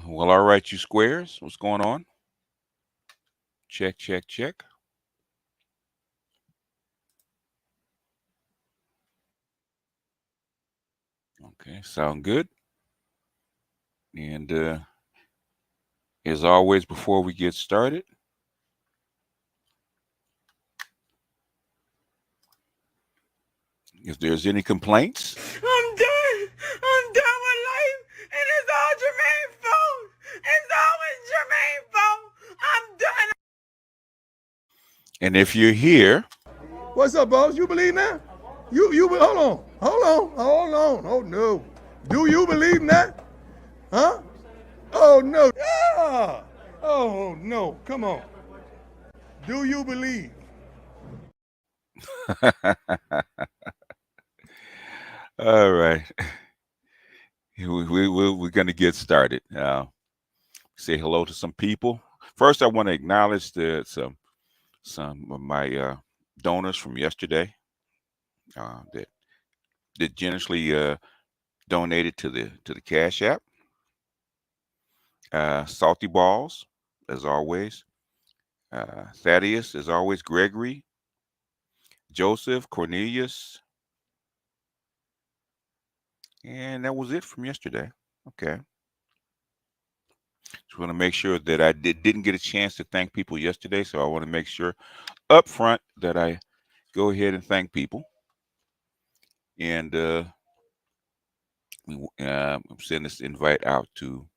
Well, all right, you squares. What's going on? Check, check, check. Okay, sound good. And as always, before we get started, if there's any complaints, I'm done. I'm done with life, and it's all Jermaine's fault. It's always Jermaine's fault. I'm done. and if you're here, What's up, boss? You believe that? You hold on. Oh no. Do you believe that? Huh? Oh no. Ah! Oh no. Come on. Do you believe? all right, we're going to get started. Say hello to some people. First, I want to acknowledge some of my donors from yesterday that generously donated to the Cash App. Salty Balls, as always. Thaddeus, as always. Gregory, Joseph, Cornelius, and that was it from yesterday. Okay. Just want to make sure that I didn't get a chance to thank people yesterday, so I want to make sure up front that I go ahead and thank people. And I'm sending this invite out to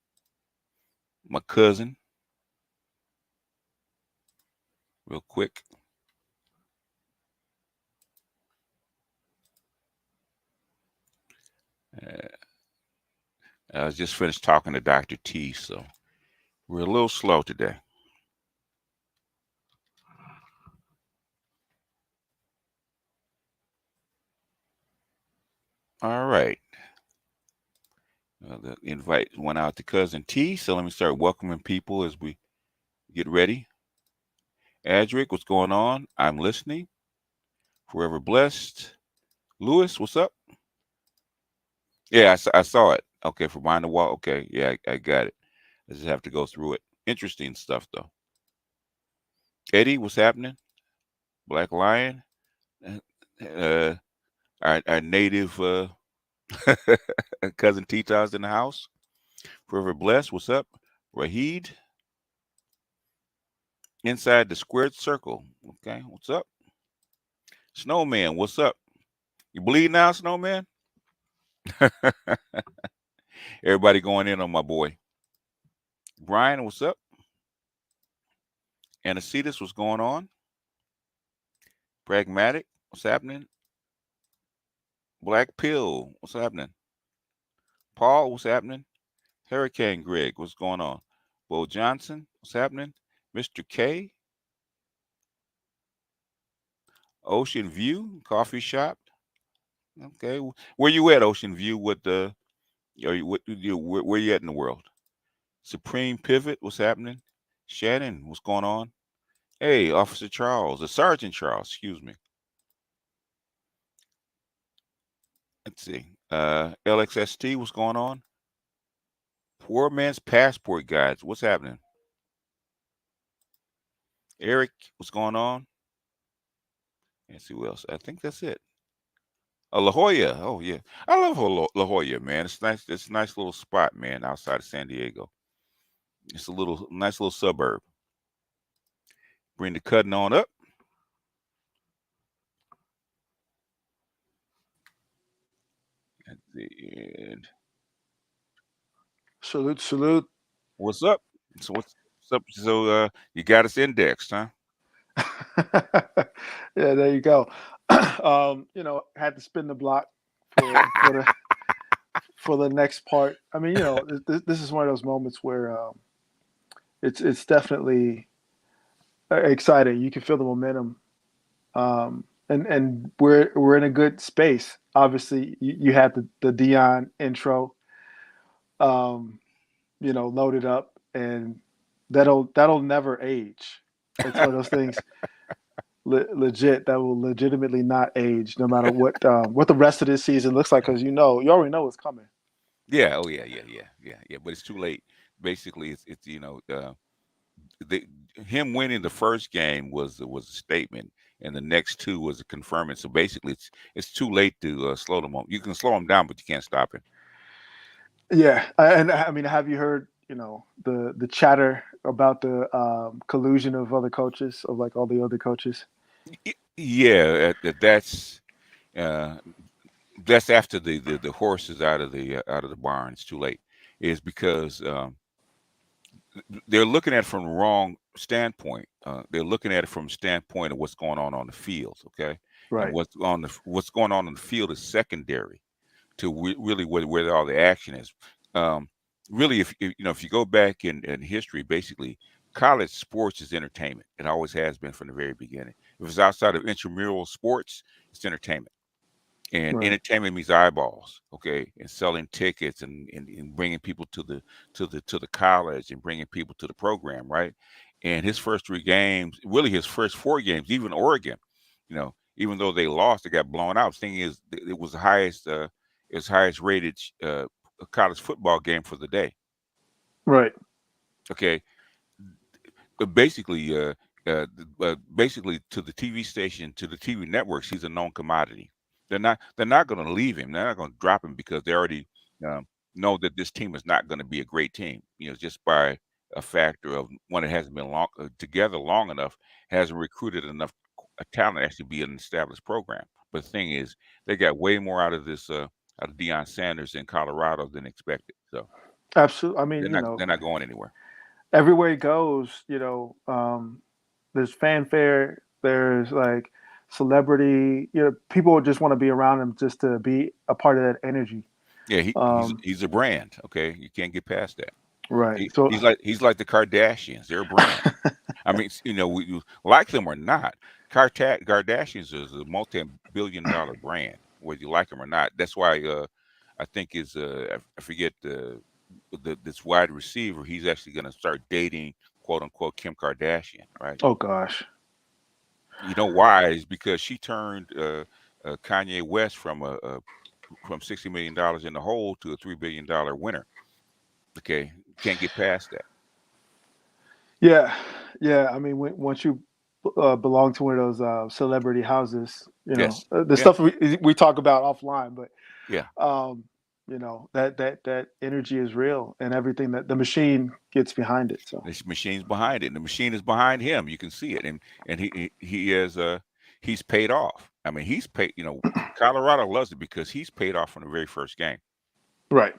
my cousin real quick. Uh, I just finished talking to Dr. T, so we're a little slow today. All right. The invite went out to cousin T, so let me start welcoming people as we get ready. Adric, what's going on? I'm listening. Forever blessed. Lewis, what's up? Yeah, I saw it. Okay, for behind the wall. Okay, yeah, I got it. I just have to go through it. Interesting stuff, though. Eddie, what's happening? Black Lion, uh, our native cousin Tita's in the house. Forever blessed. What's up? Rahid, inside the squared circle. Okay, what's up? Snowman, what's up? You bleed now, Snowman? Everybody going in on my boy. Brian, what's up? Anacetus, what's going on? Pragmatic, what's happening? Black Pill, what's happening? Paul, what's happening? Hurricane Greg, what's going on? Bo Johnson, what's happening? Mr. K, Ocean View, coffee shop. Okay, where you at, Ocean View? What the? Are you where you at in the world? Supreme Pivot, what's happening? Shannon, what's going on? Hey, Officer Charles, Sergeant Charles, excuse me. Let's see. LXST, what's going on? Poor Man's Passport Guides, what's happening? Eric, what's going on? Let's see who else. I think that's it. La Jolla. Oh yeah, I love La Jolla, man. It's nice. It's a nice little spot, man, outside of San Diego. It's a little nice little suburb. Bring the cutting on up. That's it. Salute, salute. What's up? So what's up? So you got us indexed, huh? Yeah, there you go. Had to spin the block for the next part. I mean, this is one of those moments where it's definitely exciting. You can feel the momentum, and we're in a good space. Obviously, you had the Dion intro, um, loaded up, and that'll never age. It's one of those things. Legit that will legitimately not age no matter what the rest of this season looks like, because you already know what's coming. Yeah. Oh yeah. Yeah. Yeah. Yeah. Yeah. But it's too late. basically it's the, him winning the first game was a statement, and the next two was a confirmation. So basically, it's too late to slow them. You can slow him down, but you can't stop him. Yeah, and I mean, have you heard, the chatter about the collusion of other coaches, of like all the other coaches? Yeah, uh, that's after the horse is out of the barn. It's too late. Is because they're looking at it from the wrong standpoint. They're looking at it from the standpoint of what's going on the field. Okay, and Right, what's going on the field is secondary to really where all the action is. Um, really, if you go back in history, basically, college sports is entertainment. It always has been from the very beginning. If it's outside of intramural sports, it's entertainment. And right, entertainment means eyeballs, okay, and selling tickets and bringing people to the college and bringing people to the program, right? And his first three games, really his first four games, even Oregon, even though they lost, they got blown out. The thing is, it was the highest, its highest rated college football game for the day. right. Okay, basically, basically to the TV station, to the TV networks, he's a known commodity. They're not going to leave him. They're not going to drop him because they already um, know that this team is not going to be a great team. Just by a factor of one that hasn't been together long enough, hasn't recruited enough talent to actually be an established program. But the thing is, they got way more out of Deion Sanders in Colorado than expected. So Absolutely. I mean, they're not going anywhere. everywhere he goes, there's fanfare, there's like celebrity, people just want to be around him just to be a part of that energy. Yeah, Um, he's a brand. Okay, you can't get past that. right. He, So, he's like the Kardashians. They're a brand. I mean, we like them or not, Kardashians is a multi-billion-dollar brand, whether you like them or not. That's why I think I forget this wide receiver. He's actually going to start dating quote unquote Kim Kardashian, right? oh gosh. You know why? Is because she turned Kanye West from $60 million in the hole to a $3 billion winner. Okay, can't get past that. Yeah, yeah. I mean, once you belong to one of those celebrity houses, Yes. the Yeah. stuff we talk about offline, but Yeah. um, that energy is real, and everything that the machine gets behind it. So, This machine's behind it, and the machine is behind him. You can see it, and he is he's paid off. I mean, he's paid. Colorado loves it because he's paid off from the very first game. right,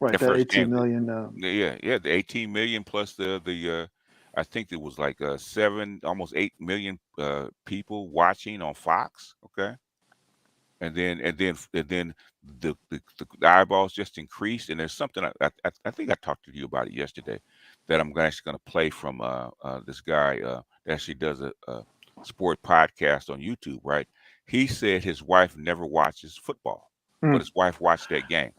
right. The That first 18 game, million. yeah, the 18 million plus the I think it was like 7, almost 8 million people watching on Fox. Okay, and then the eyeballs just increased. And there's something I think I talked to you about it yesterday that I'm actually going to play from this guy that actually does a sport podcast on YouTube. Right? He said his wife never watches football, but Mm. his wife watched that game.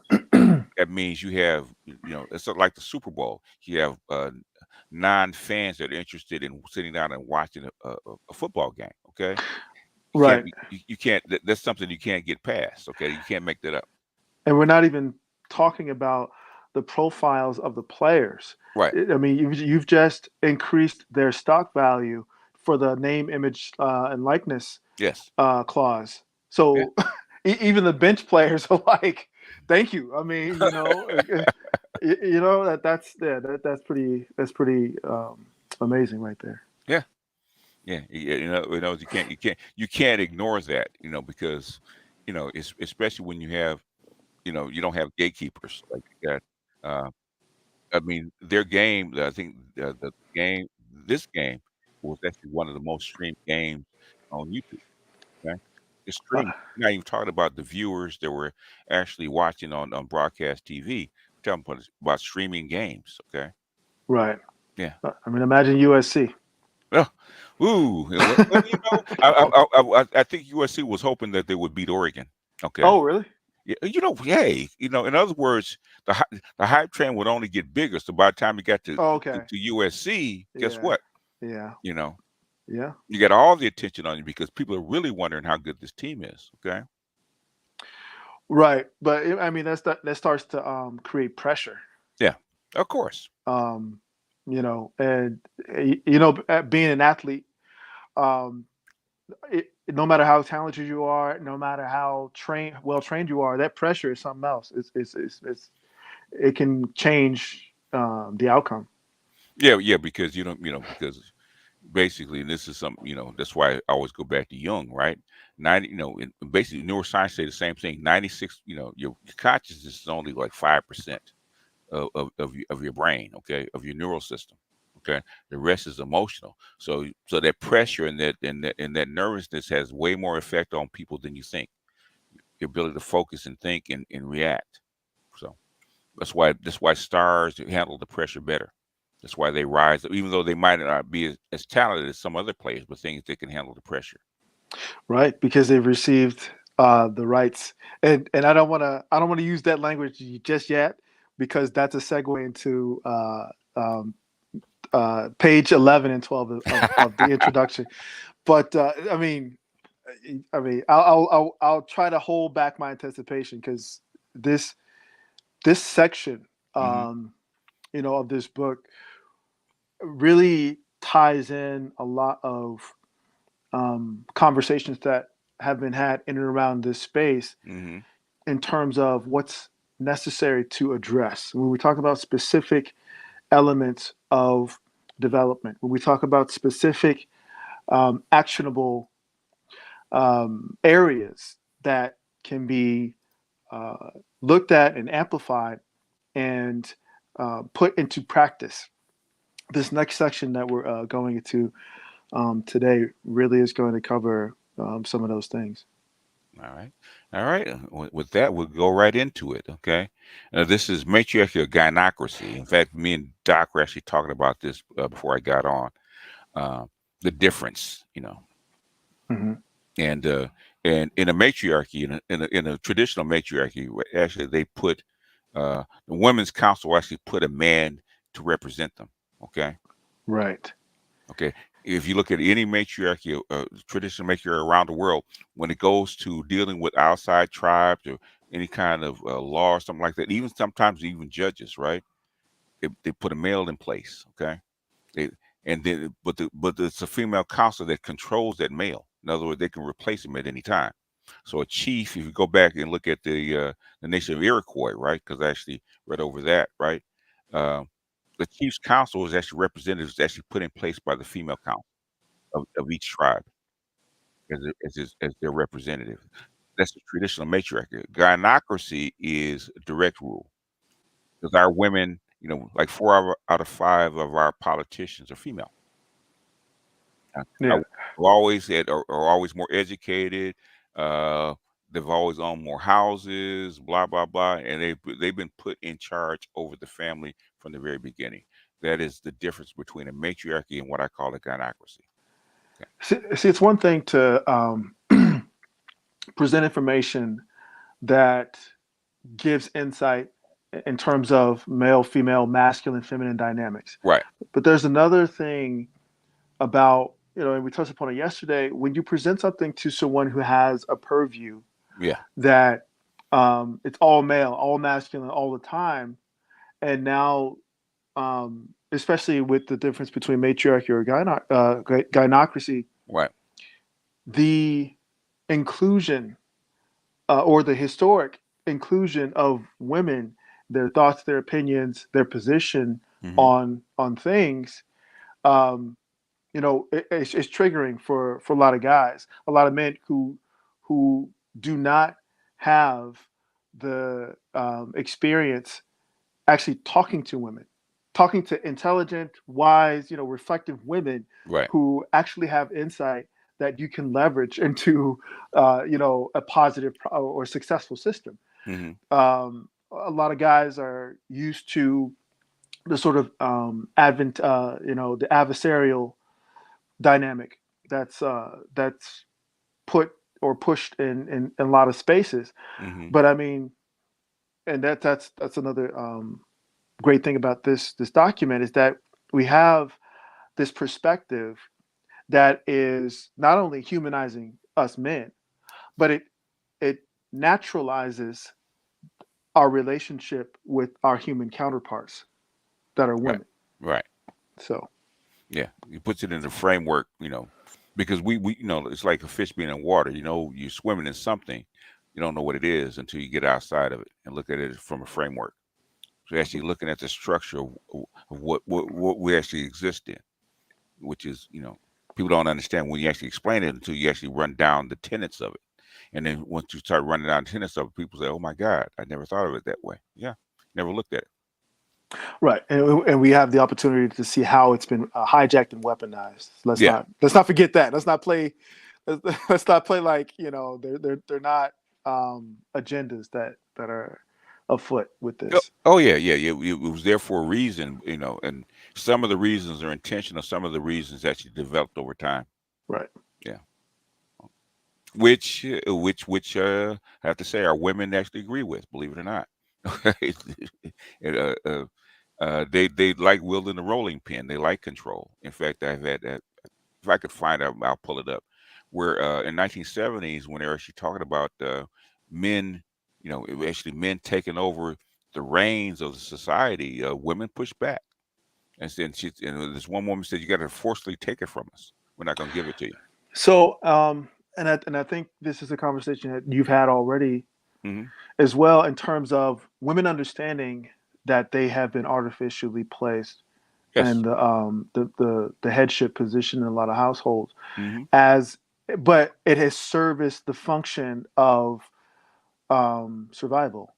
That means you have, it's like the Super Bowl. You have non-fans that are interested in sitting down and watching a football game. Okay, Right, you can't. That's something you can't get past. Okay, you can't make that up. and we're not even talking about the profiles of the players. Right. I mean, you've just increased their stock value for the name, image, and likeness Yes. clause. Yeah. So even the bench players are like, "Thank you." I mean, that's pretty amazing right there. Yeah. Yeah. You can't ignore that. Because it's especially when you have you don't have gatekeepers like that. Uh, I mean, their game. I think the game. This game was actually one of the most streamed games on YouTube. Okay, it's Uh, streaming. We're not even talking about the viewers that were actually watching on broadcast TV. We're talking about streaming games. Okay, right. yeah. I mean, imagine USC. Well, ooh, well, I think USC was hoping that they would beat Oregon. Okay, Oh, really? yeah, hey, in other words, the hype train would only get bigger. So by the time you got to Oh, to, okay. to USC, guess Yeah. what? Yeah. You know, Yeah. you got all the attention on you because people are really wondering how good this team is. Okay, Right. But I mean, that starts to create pressure. yeah, of course. um, and being an athlete, um, no matter how talented you are, no matter how well trained you are, that pressure is something else. It can change the outcome. Yeah, yeah, because because basically, and this is something, that's why I always go back to Jung, right? 90, basically neuroscience say the same thing. 96, your consciousness is only like 5% of your brain, okay, of your neural system. Okay. The rest is emotional. So that pressure and that nervousness has way more effect on people than you think. Your ability to focus and think and react. So that's why stars handle the pressure better. That's why they rise, even though they might not be as talented as some other players, but things that can handle the pressure. Right, because they've received the rights, and I don't want to use that language just yet, because that's a segue into page 11 and 12 of the introduction. But I'll try to hold back my anticipation, because this this section, Hmm. of this book really ties in a lot of conversations that have been had in and around this space, Hmm. in terms of what's necessary to address. When we talk about specific elements of development, when we talk about specific actionable areas that can be uh, looked at and amplified and put into practice. This next section that we're going into today really is going to cover some of those things. All right. All right. With that, we'll go right into it. Okay. This is matriarchy or gynocracy. In fact, me and Doc were actually talking about this before I got on. Uh, the difference, Hmm. and in a matriarchy, in a traditional matriarchy, actually they put the women's council actually put a man to represent them. Okay. Right. Okay. If you look at any matriarchy, traditional matriarchy around the world, when it goes to dealing with outside tribes or any kind of law or something like that, even sometimes even judges, right? They put a male in place. Okay. They, and then, but it's a female council that controls that male. In other words, they can replace him at any time. So a chief, if you go back and look at the nation of Iroquois, right? Because I actually read over that, right? Uh, the chief's council is actually representatives actually put in place by the female council of each tribe as their representative. That's the traditional matriarchy. Gynocracy is direct rule because our women, like four out of five of our politicians are female. Yeah. Are always are always more educated. Uh, they've always owned more houses, blah blah blah, and they've been put in charge over the family from the very beginning. That is the difference between a matriarchy and what I call a gynocracy. Okay. See, it's one thing to present information that gives insight in terms of male, female, masculine, feminine dynamics. Right. But there's another thing about, and we touched upon it yesterday, when you present something to someone who has a purview Yeah. that it's all male, all masculine all the time, and now, especially with the difference between matriarchy or gynocracy, Right. the inclusion or the historic inclusion of women, their thoughts, their opinions, their position Hmm. on things, um, it's triggering for a lot of guys, a lot of men who do not have the experience actually talking to women, talking to intelligent, wise, reflective women Right. who actually have insight that you can leverage into, a positive or successful system. Hmm. A lot of guys are used to the sort of the adversarial dynamic that's put or pushed in a lot of spaces. Hmm. But I mean, and that's another great thing about this document, is that we have this perspective that is not only humanizing us men, but it naturalizes our relationship with our human counterparts. that are Right. women. Right. So Yeah. It puts it in the framework, because we it's like a fish being in water. You're swimming in something, you don't know what it is until you get outside of it and look at it from a framework. So actually looking at the structure of what we actually exist in, which is, people don't understand when you actually explain it until you actually run down the tenets of it. And then once you start running down the tenets of it, people say, "Oh my God, I never thought of it that way." Yeah, never looked at it. right, and we have the opportunity to see how it's been hijacked and weaponized. Yeah. Let's not forget that. Let's not play like they're not agendas that are afoot with Oh, this. oh yeah, yeah, yeah. It was there for a reason, and some of the reasons are intentional. Some of the reasons actually developed over time. Right. Yeah, which I have to say, our women actually agree with. Believe it or not, And, they like wielding the rolling pin. They like control. In fact, I've had that. If I could find it, I'll pull it up. Where in 1970s, when they were actually talking about men, it was actually men taking over the reins of the society, women pushed back. And this one woman said, "You got to forcibly take it from us. We're not going to give it to you." So and I think this is a conversation that you've had already Hmm. as well in terms of women understanding that they have been artificially placed Yes. and the headship position in a lot of households Hmm. as but it has serviced the function of survival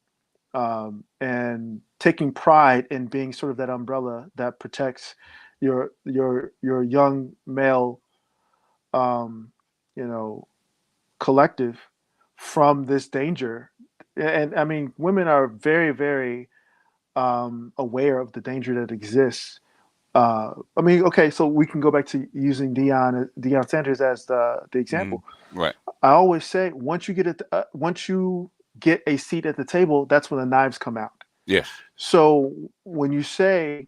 and taking pride in being sort of that umbrella that protects your young male um, you know collective from this danger. And I mean, women are very, very aware of the danger that exists. I mean, okay, so we can go back to using Deion Sanders as the Hmm. example. Right. I always say once you get a seat at the table, that's when the knives come out. Yes. So when you say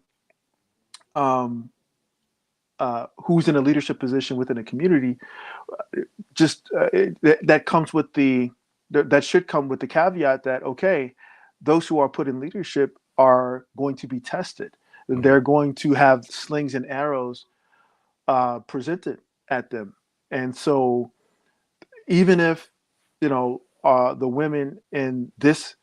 um, who's in a leadership position within a community, just that comes with that should come with the caveat that okay, those who are put in leadership are going to be tested. Hmm. They're going to have slings and arrows presented at them, and so even if the women in this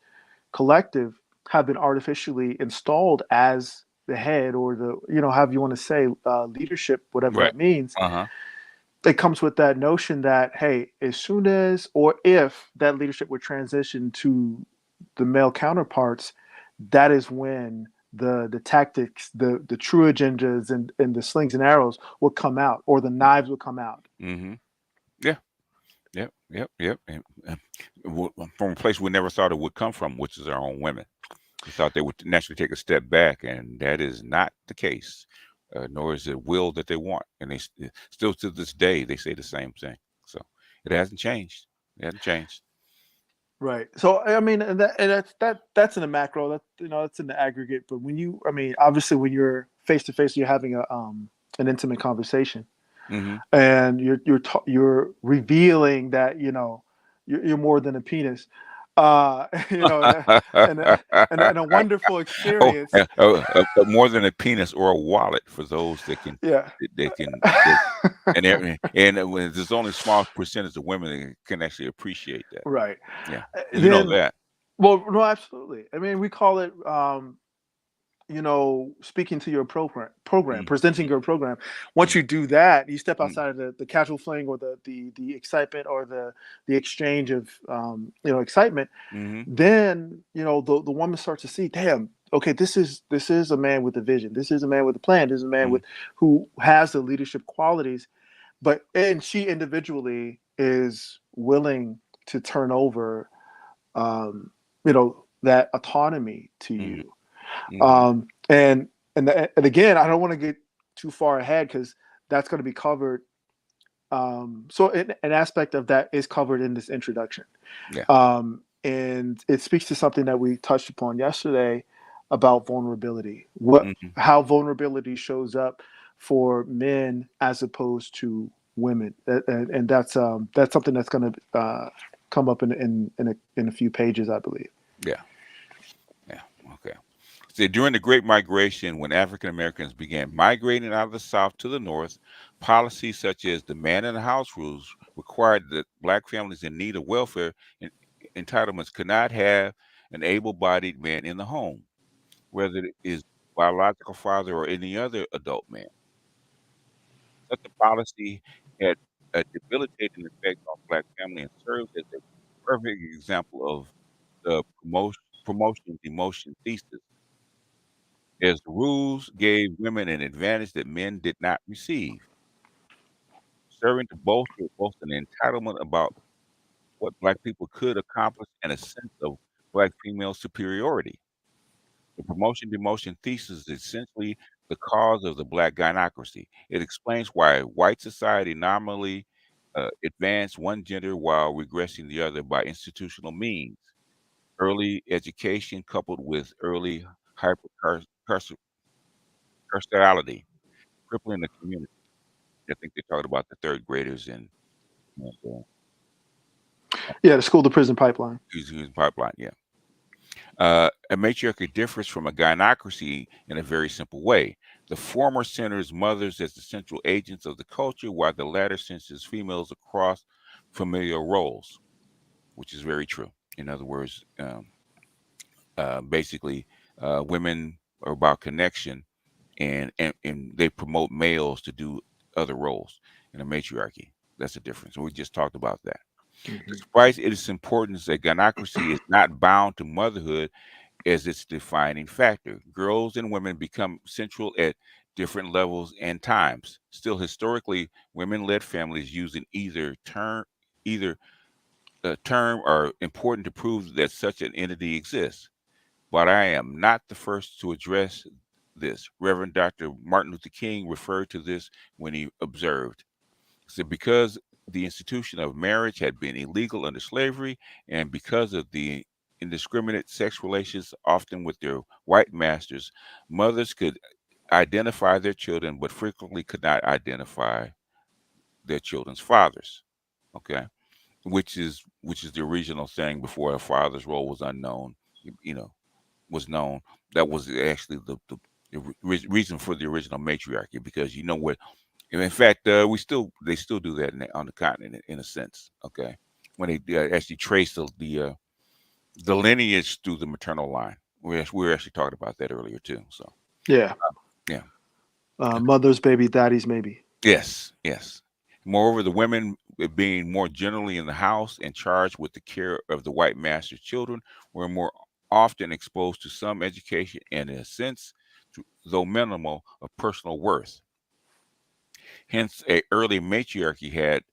collective have been artificially installed as the head or the however you want to say leadership, whatever Right. that means, Uh-huh. it comes with that notion that hey, as soon as or if that leadership would transition to the male counterparts, that is when the tactics, the true agendas and the slings and arrows will come out, or the knives will come out. Hmm. Yeah. Yep. Yep. Yep. And, from a place we never thought it would come from, which is our own women. We thought they would naturally take a step back, and that is not the case, nor is it will that they want. And still to this day, they say the same thing. So it hasn't changed. It hasn't changed. Right. So I mean, that's in the macro. That that's in the aggregate. But I mean, obviously, when you're face to face, you're having an intimate conversation, Hmm. and you're revealing that you're more than a penis, and a wonderful Oh, experience. more than a penis or a wallet for those that can, Yeah. they can, they, and when there's only a small percentage of women that can actually appreciate that. Right. Yeah, you know Then, that. well, no, absolutely. I mean, we call it speaking to your program, Mm, presenting mm, your program. Once mm, you do that, you step mm, outside of the casual fling or the excitement or the exchange of excitement. mhm, Then the woman starts to see, damn, okay, this is a man with a vision. This is a man with a plan. This is a man mm, with who has the leadership qualities. And she individually is willing to turn over, that autonomy to mhm, you. mhm. And again, I don't want to get too far ahead because that's going to be covered. So an aspect of that is covered in this introduction, Yeah. and it speaks to something that we touched upon yesterday about vulnerability. Mhm. How vulnerability shows up for men as opposed to women, and that's something that's going to come up in a few pages, I believe. Yeah. Yeah. Okay. So during the Great Migration, when African Americans began migrating out of the South to the North, policies such as the man in the house rules required that black families in need of welfare and entitlements could not have an able-bodied man in the home, whether it is biological father or any other adult man. Such a policy had a debilitating effect on black family and serves as a perfect example of the promotion demotion thesis, as the rules gave women an advantage that men did not receive, serving to bolster both an entitlement about what black people could accomplish and a sense of black female superiority. The promotion demotion thesis is essentially the cause of the black gynocracy. It explains why white society nominally advanced one gender while regressing the other by institutional means. Early education coupled with early hypercarcerality, crippling the community. I think they talked about the third graders and Yeah, the school to prison pipeline. using pipeline. Yeah. A matriarchy differs from a gynocracy in a very simple way. The former centers mothers as the central agents of the culture, while the latter senses females across familial roles, which is very true. In other words, basically, women are about connection, and they promote males to do other roles in a matriarchy. That's a difference. We just talked about that. Hmm. Despite its importance, a gynocracy is not bound to motherhood as its defining factor. Girls and women become central at different levels and times. Still, historically, women-led families using either term are important to prove that such an entity exists. But I am not the first to address this. Reverend Dr. Martin Luther King referred to this when he observed, so because the institution of marriage had been illegal under slavery, and because of the indiscriminate sex relations, often with their white masters, mothers could identify their children, but frequently could not identify their children's fathers. Okay, which is the original thing before a father's role was unknown. You know, was known. That was actually the reason for the original matriarchy, because you know what, and in fact, they still do that on the continent in a sense. Okay, when they actually trace the lineage through the maternal line. We were actually talking about that earlier too. So Yeah, yeah, mother's baby, daddy's maybe. yes, yes. Moreover, the women being more generally in the house and charged with the care of the white master's children were more often exposed to some education and, in a sense, though minimal, of personal worth. Hence, a early matriarchy had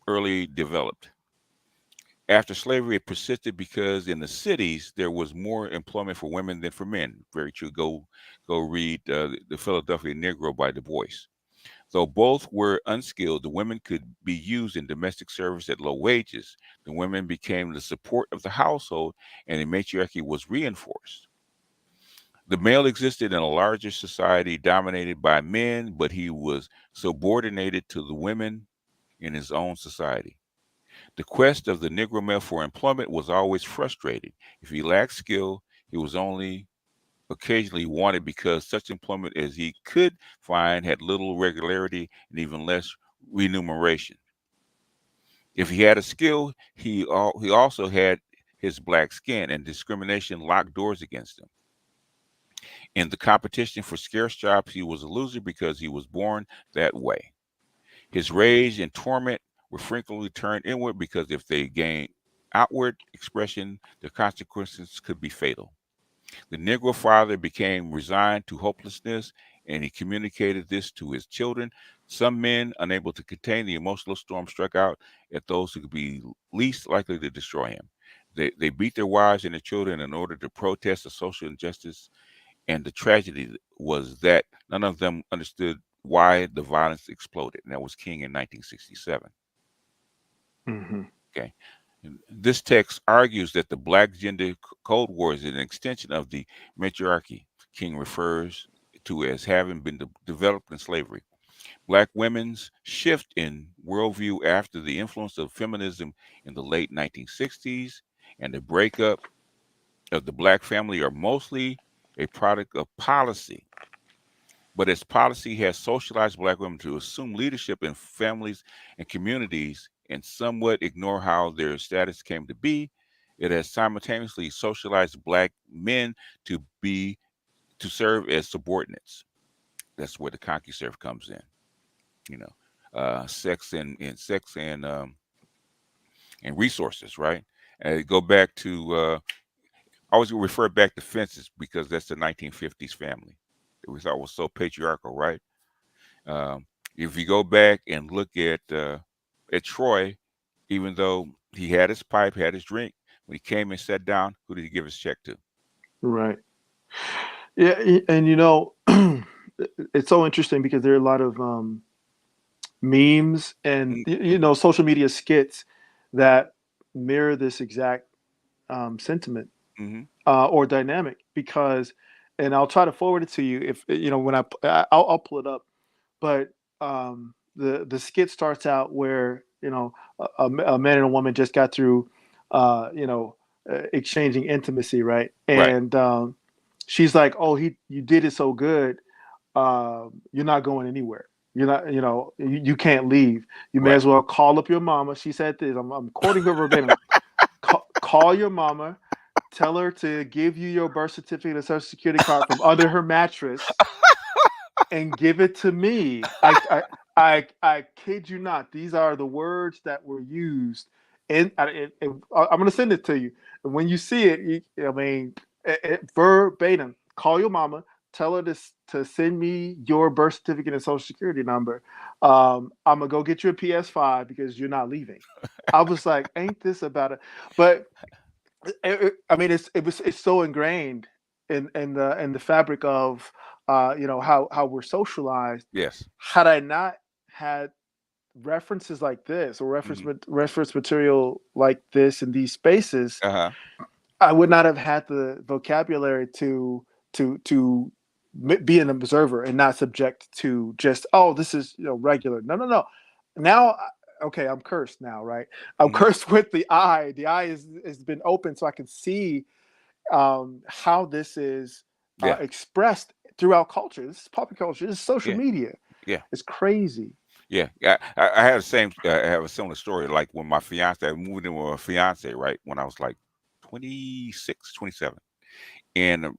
early developed. After slavery, it persisted because in the cities there was more employment for women than for men. Very true. Go read the Philadelphia Negro by Du Bois. Though both were unskilled, the women could be used in domestic service at low wages. The women became the support of the household, and the matriarchy was reinforced. The male existed in a larger society dominated by men, but he was subordinated to the women in his own society. The quest of the Negro male for employment was always frustrating. If he lacked skill, he was only occasionally wanted because such employment as he could find had little regularity and even less remuneration. If he had a skill, he also had his black skin, and discrimination locked doors against him. In the competition for scarce jobs, he was a loser because he was born that way. His rage and torment were frequently turned inward because if they gained outward expression, the consequences could be fatal. The Negro father became resigned to hopelessness, and he communicated this to his children. Some men, unable to contain the emotional storm, struck out at those who could be least likely to destroy him. They beat their wives and their children in order to protest the social injustice, and the tragedy was that none of them understood why the violence exploded. And that was King in 1967. Hmm. Okay. This text argues that the Black Gender Code War is an extension of the matriarchy King refers to as having been developed in slavery. Black women's shift in worldview after the influence of feminism in the late 1960s and the breakup of the Black family are mostly a product of policy. But its policy has socialized black women to assume leadership in families and communities and somewhat ignore how their status came to be. It has simultaneously socialized black men to be to serve as subordinates. That's where the CompuServe comes in. You know, sex and resources, right? And go back to I always refer back to fences because that's the 1950s family that we thought was so patriarchal, right? Um, if you go back and look at Troy, even though he had his pipe, had his drink, when he came and sat down, who did he give his check to? Right. Yeah, and it's so interesting because there are a lot of memes and social media skits that mirror this exact sentiment Mm-hmm. or dynamic. Because, and I'll try to forward it to you if when I'll pull it up. But the skit starts out where a man and a woman just got through exchanging intimacy, right? Right. And she's like, "Oh, you did it so good. You're not going anywhere. You're not, you can't leave. You may Right. as well call up your mama." She said this. I'm quoting her verbatim. Call your mama. Tell her to give you your birth certificate and social security card from under her mattress and give it to me. I kid you not. These are the words that were used, and I'm going to send it to you. And when you see it, verbatim. Call your mama. Tell her to send me your birth certificate and social security number. I'm gonna go get you a PS5 because you're not leaving. I was like, ain't this about it? But I mean, it's so ingrained in the fabric of how we're socialized. Yes. Had I not had references like this or Mm-hmm. reference material like this in these spaces, Uh-huh. I would not have had the vocabulary to be an observer and not subject to just, oh, this is regular. No. Now, okay, I'm cursed now, right? I'm Mm-hmm. cursed with the eye. The eye has been open so I can see how this is Yeah. expressed throughout culture. This is popular culture. This is social Yeah. media. Yeah. It's crazy. Yeah. I had the same. I have a similar story. Like when my fiance, I moved in with my fiance, right? When I was like 26, 27, and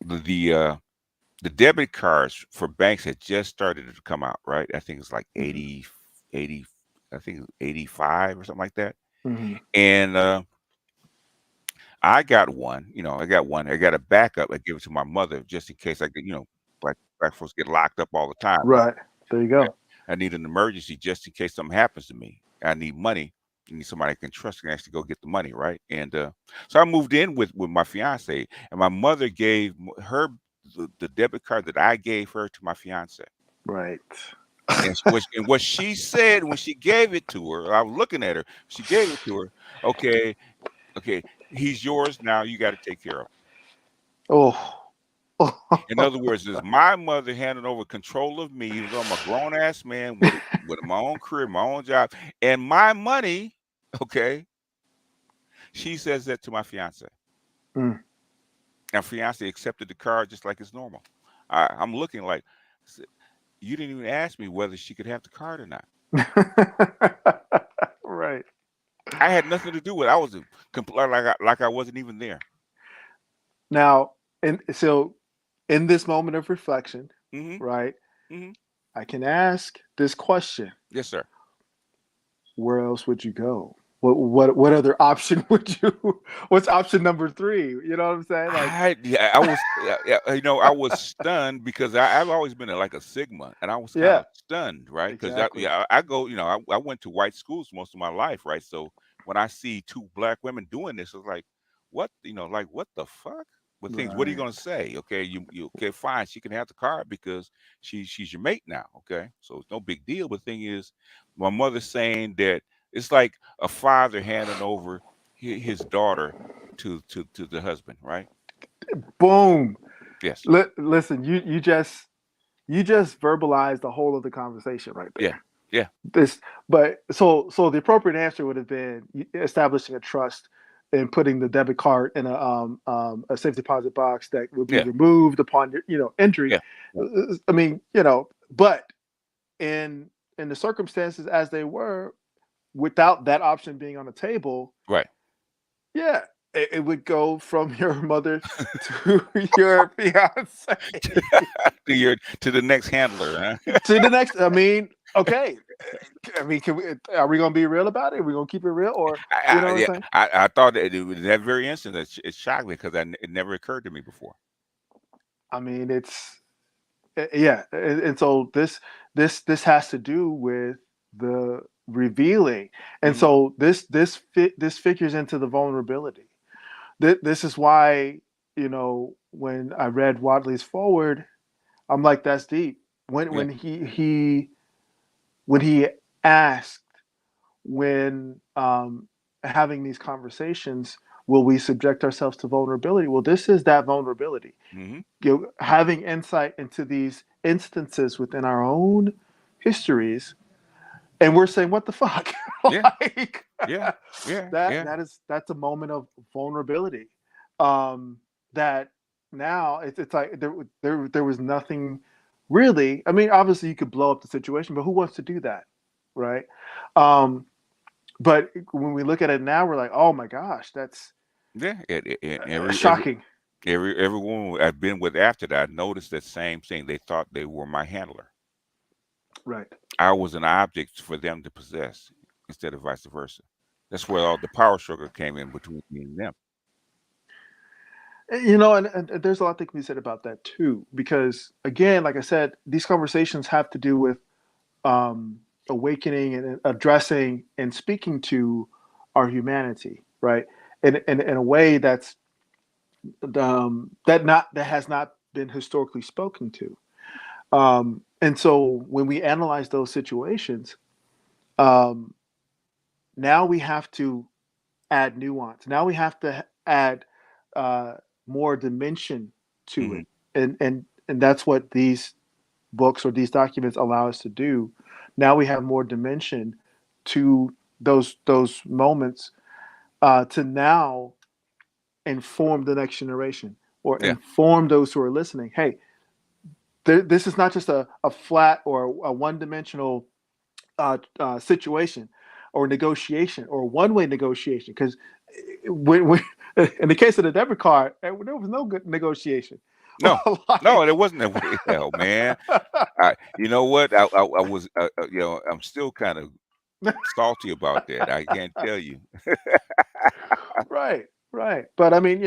the the debit cards for banks had just started to come out, right? I think it's like Hmm. 80. I think it was 85 or something like that. Hmm. And I got one, I got one. I got a backup. I give it to my mother just in case I could, black folks get locked up all the time, right? Right. There you go. I need an emergency just in case something happens to me. I need money. I need somebody I can trust can actually go get the money, right? And so I moved in with my fiance, and my mother gave her the debit card that I gave her to my fiance. Right. And what she said when she gave it to her, I was looking at her. She gave it to her. Okay, okay, he's yours now. You got to take care of him. Oh. In other words, is my mother handing over control of me, even though I'm a grown ass man with my own career, my own job, and my money. Okay, she says that to my fiance. Mm. And fiance accepted the card just like it's normal. I'm looking like you didn't even ask me whether she could have the card or not. Right. I had nothing to do with it. I was like I wasn't even there. Now, and so in this moment of reflection, Hmm. right, Hmm. I can ask this question: Yes, sir. where else would you go? What other option would you? What's option number three? You know what I'm saying? Like, Yeah, I was, yeah, I was stunned because I've always been like a Sigma, and I was kind yeah, of stunned, right? Because exactly. I go, I went to white schools most of my life, right? So when I see two black women doing this, it's like, what, like what the fuck? What things? What are you Right, gonna say? Okay, you okay? Fine, she can have the card because she's your mate now. Okay, so it's no big deal. But the thing is, my mother's saying that it's like a father handing over his daughter to the husband, right? boom. Yes. Listen, you just verbalized the whole of the conversation right Yeah. there. Yeah. This, but so the appropriate answer would have been establishing a trust and putting the debit card in a safe deposit box that would be Yeah. removed upon your entry. Yeah. Yeah. I mean, but in the circumstances as they were, without that option being on the table, Right. yeah, it would go from your mother to your fiance To the next handler, huh? to the next. I mean, okay. I mean, are we gonna be real about it? Are we gonna keep it real, or you know what I'm Yeah, saying? I thought that it was that very instant. It shocked me because it never occurred to me before. I mean, it's yeah, and so this has to do with the revealing, and Hmm. so this figures into the vulnerability. This is why when I read Wadley's forward, I'm like, that's deep. When Yeah. when he asked, when having these conversations, will we subject ourselves to vulnerability? Well, this is that vulnerability. Hmm. Having insight into these instances within our own histories, and we're saying, what the fuck? Yeah. Like Yeah. Yeah. Yeah. that's a moment of vulnerability. um that now it's like there was nothing really. I mean, obviously you could blow up the situation, but who wants to do that, right? um but when we look at it now, we're like, oh my gosh, that's Yeah. shocking. Everyone I've been with after that, I noticed that same thing. They thought they were my handler. Right. I was an object for them to possess instead of vice versa. That's where all the power struggle came in between me and them. And there's a lot that can be said about that too, because again, like I said, these conversations have to do with awakening and addressing and speaking to our humanity, right? In a way that has not been historically spoken to. And so when we analyze those situations, um, now we have to add nuance. Now we have to add uh, more dimension to Hmm. it, and that's what these books or these documents allow us to do. Now we have more dimension to those moments, to now inform the next generation or Yeah. inform those who are listening. Hey, this is not just a flat or a one dimensional situation or negotiation or one way negotiation. Because when in the case of the debit card, there was no good negotiation. No. No, it Like, wasn't that way. Hell, man. You know what? I was, I'm still kind of salty about that. I can't tell you. right, right. But I mean,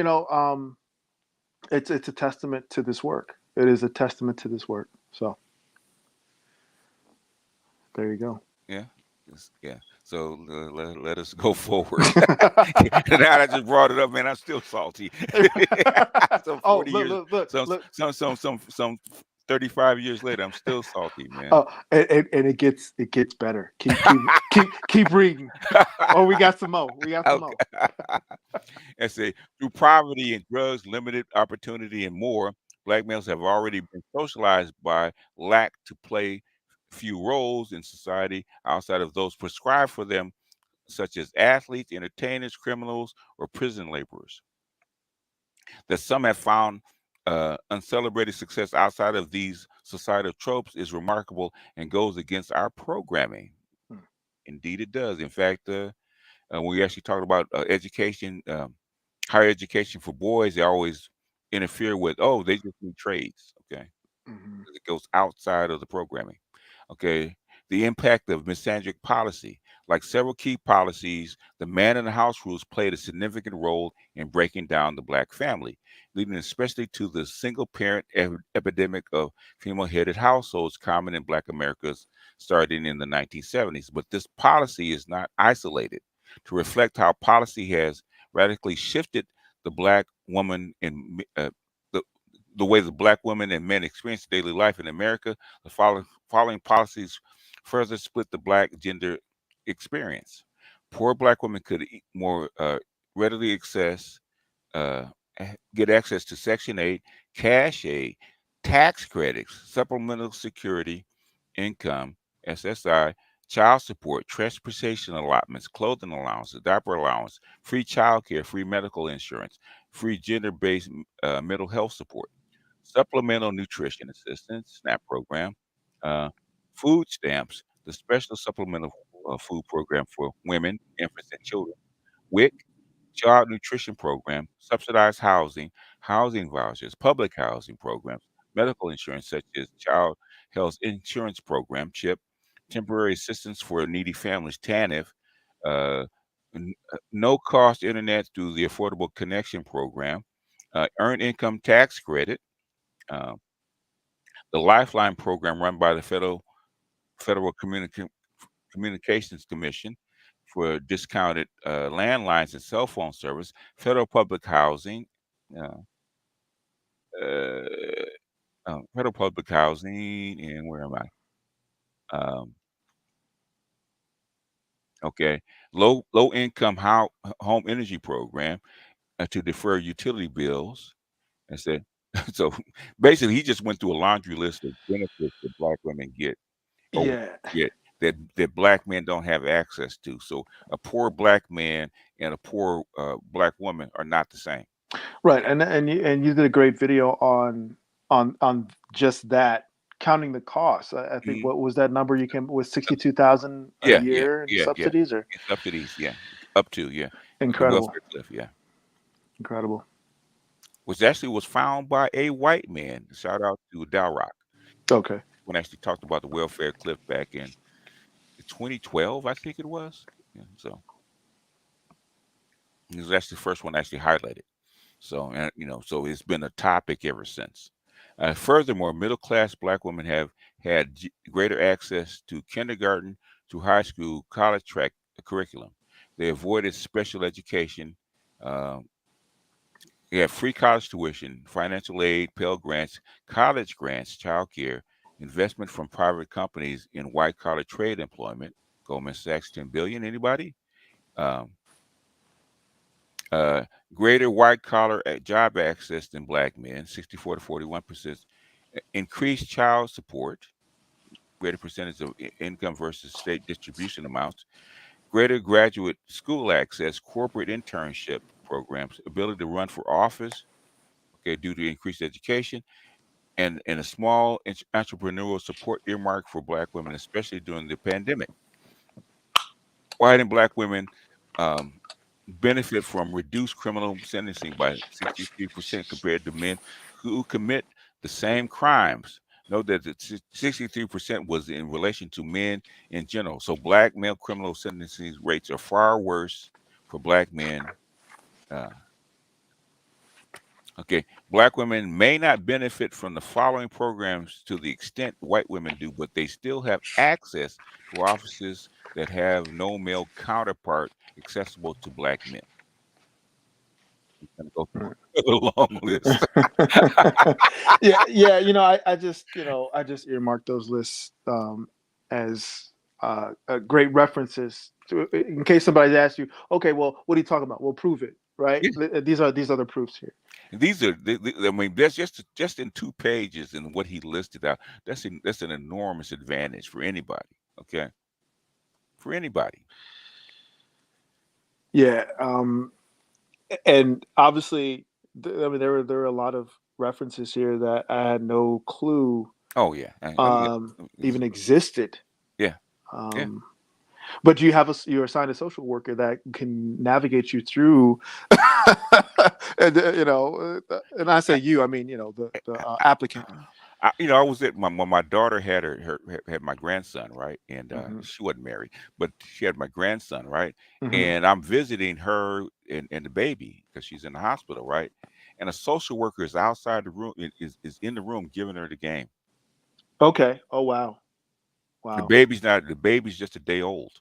it's a testament to this work. It is a testament to this work. So there you go. Yeah. Yeah. So let us go forward. Now that I just brought it up, man, I'm still salty. Some Oh, 40 look, years, look, look, some look. some 35 years later, I'm still salty, man. Oh, and it gets better. Keep reading. Oh, we got some more. We got some more. Okay. And say through poverty and drugs, limited opportunity, and more, black males have already been socialized by lack to play few roles in society outside of those prescribed for them, such as athletes, entertainers, criminals, or prison laborers. That some have found uncelebrated success outside of these societal tropes is remarkable and goes against our programming. Hmm. Indeed, it does. In fact, we actually talked about education, higher education for boys. They always interfere with, oh, they just need trades. Okay, Mhm. it goes outside of the programming. Okay. The impact of misandric policy. Like several key policies, the man in the house rules played a significant role in breaking down the black family, leading especially to the single parent epidemic of female headed households common in black Americas starting in the 1970s. But this policy is not isolated. To reflect how policy has radically shifted the black woman in the the way the black women and men experience daily life in America, the following policies further split the black gender experience. Poor black women could more readily uh, get access to Section 8, cash aid, tax credits, supplemental security income, SSI, child support, transportation allotments, clothing allowances, diaper allowance, free child care, free medical insurance, free gender-based mental health support, supplemental nutrition assistance, SNAP program, uh, food stamps, the special supplemental food program for women, infants, and children, WIC, child nutrition program, subsidized housing, housing vouchers, public housing programs, medical insurance such as child health insurance program, CHIP, temporary assistance for needy families, TANF, uh, no cost internet through the Affordable Connection program, earned income tax credit, uh, the Lifeline program run by the Federal Communications Commission for discounted landlines and cell phone service, federal public housing, uh, uh, federal public housing, and where am I? Okay, low income home energy program to defer utility bills. I said, so basically, he just went through a laundry list of benefits that black women get or Yeah. get that black men don't have access to. So a poor black man and a poor black woman are not the same. Right, and you did a great video on just that, counting the costs. I think, Mhm. what was that number you came with, 62,000 a Yeah, yeah, year in yeah. subsidies, or In subsidies, yeah, up to yeah, the incredible, welfare cliff, yeah, incredible. which actually was found by a white man. Shout out to Dalrock Okay. when actually talked about the welfare cliff back in 2012, I think it was. Yeah, so he was actually the first one actually highlighted. So, and so it's been a topic ever since. Furthermore, middle class black women have had greater access to kindergarten to high school, college track curriculum. They avoided special education. Um, they have free college tuition, financial aid, Pell Grants, college grants, child care, investment from private companies in white collar trade employment. Goldman Sachs, 10 billion. Anybody? Um, uh, greater white collar job access than black men, 64 to 41%. Increased child support, greater percentage of income versus state distribution amounts. Greater graduate school access, corporate internship programs, ability to run for office, okay, due to increased education, and a small entrepreneurial support earmark for black women, especially during the pandemic. White and black women um, benefit from reduced criminal sentencing by 63% compared to men who commit the same crimes. Note that the 63% was in relation to men in general. So black male criminal sentencing rates are far worse for black men. Uh, okay, black women may not benefit from the following programs to the extent white women do, but they still have access to offices that have no male counterpart accessible to black men. Gonna go through a long list. Yeah, yeah. I just earmarked those lists as great references in case somebody asks you, okay, well, what are you talking about? Well, prove it, right? Yeah, These are the proofs here. and these are, I mean, that's just in 2 pages and what he listed out. That's an enormous advantage for anybody. Okay, for anybody. Yeah, and obviously, I mean, there were a lot of references here that I had no clue Oh yeah, yeah, even existed. yeah, yeah. Um, but you're assigned a social worker that can navigate you through, and and I say you, I mean, the applicant. I was at when my daughter had had my grandson, right, and Hmm. she wasn't married, but she had my grandson, right, Hmm. and I'm visiting her and the baby because she's in the hospital, right, and a social worker is outside the room, is in the room giving her the game. Okay. Oh, wow. Wow. The baby's just a day old,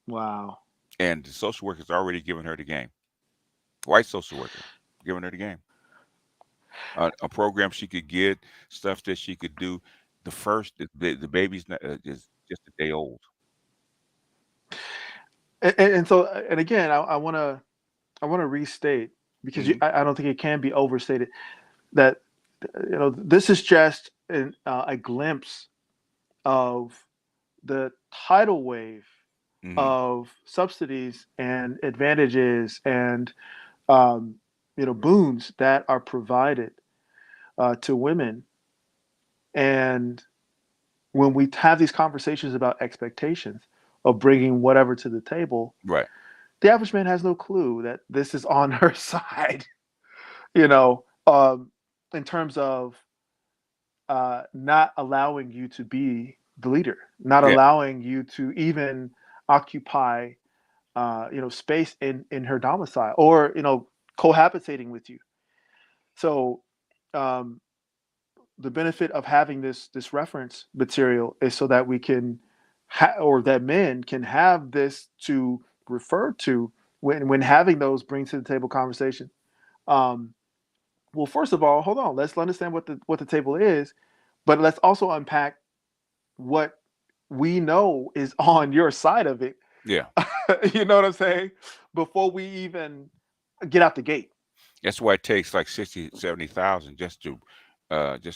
Wow. and the social worker's already giving her the game. White social worker giving her the game. A program she could get, stuff that she could do. The baby's not, is just a day old. And so, and again, I want to restate, because Mhm. I don't think it can be overstated, that this is just a glimpse of the tidal wave Hmm. of subsidies and advantages and um, boons that are provided to women. And when we have these conversations about expectations of bringing whatever to the table, Right. the average man has no clue that this is on her side. you know, um, in terms of not allowing you to be the leader, not Yeah. allowing you to even occupy, space in her domicile, or cohabitating with you. So, um, the benefit of having this reference material is so that we can, or that men can have this to refer to when having those bring to the table conversation. Um, well, first of all, hold on. Let's understand what the table is, but let's also unpack what we know is on your side of it. Yeah. You know what I'm saying? Before we even get out the gate. That's why it takes like 60, 70,000 just to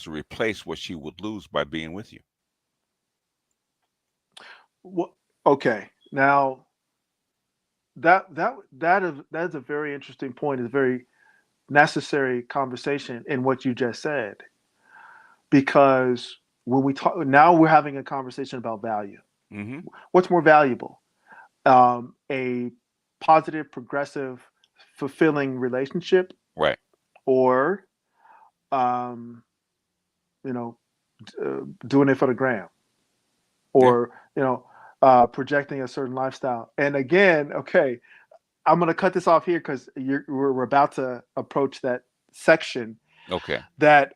replace what she would lose by being with you. Wha- Okay, now that is a very interesting point. It's a very necessary conversation in what you just said, because when we talk now, we're having a conversation about value. Hmm. What's more valuable? A positive, progressive, fulfilling relationship, Right. or um, you know, doing it for the gram, Yeah. or projecting a certain lifestyle. And again, okay, I'm going to cut this off here because we're about to approach that section Okay. that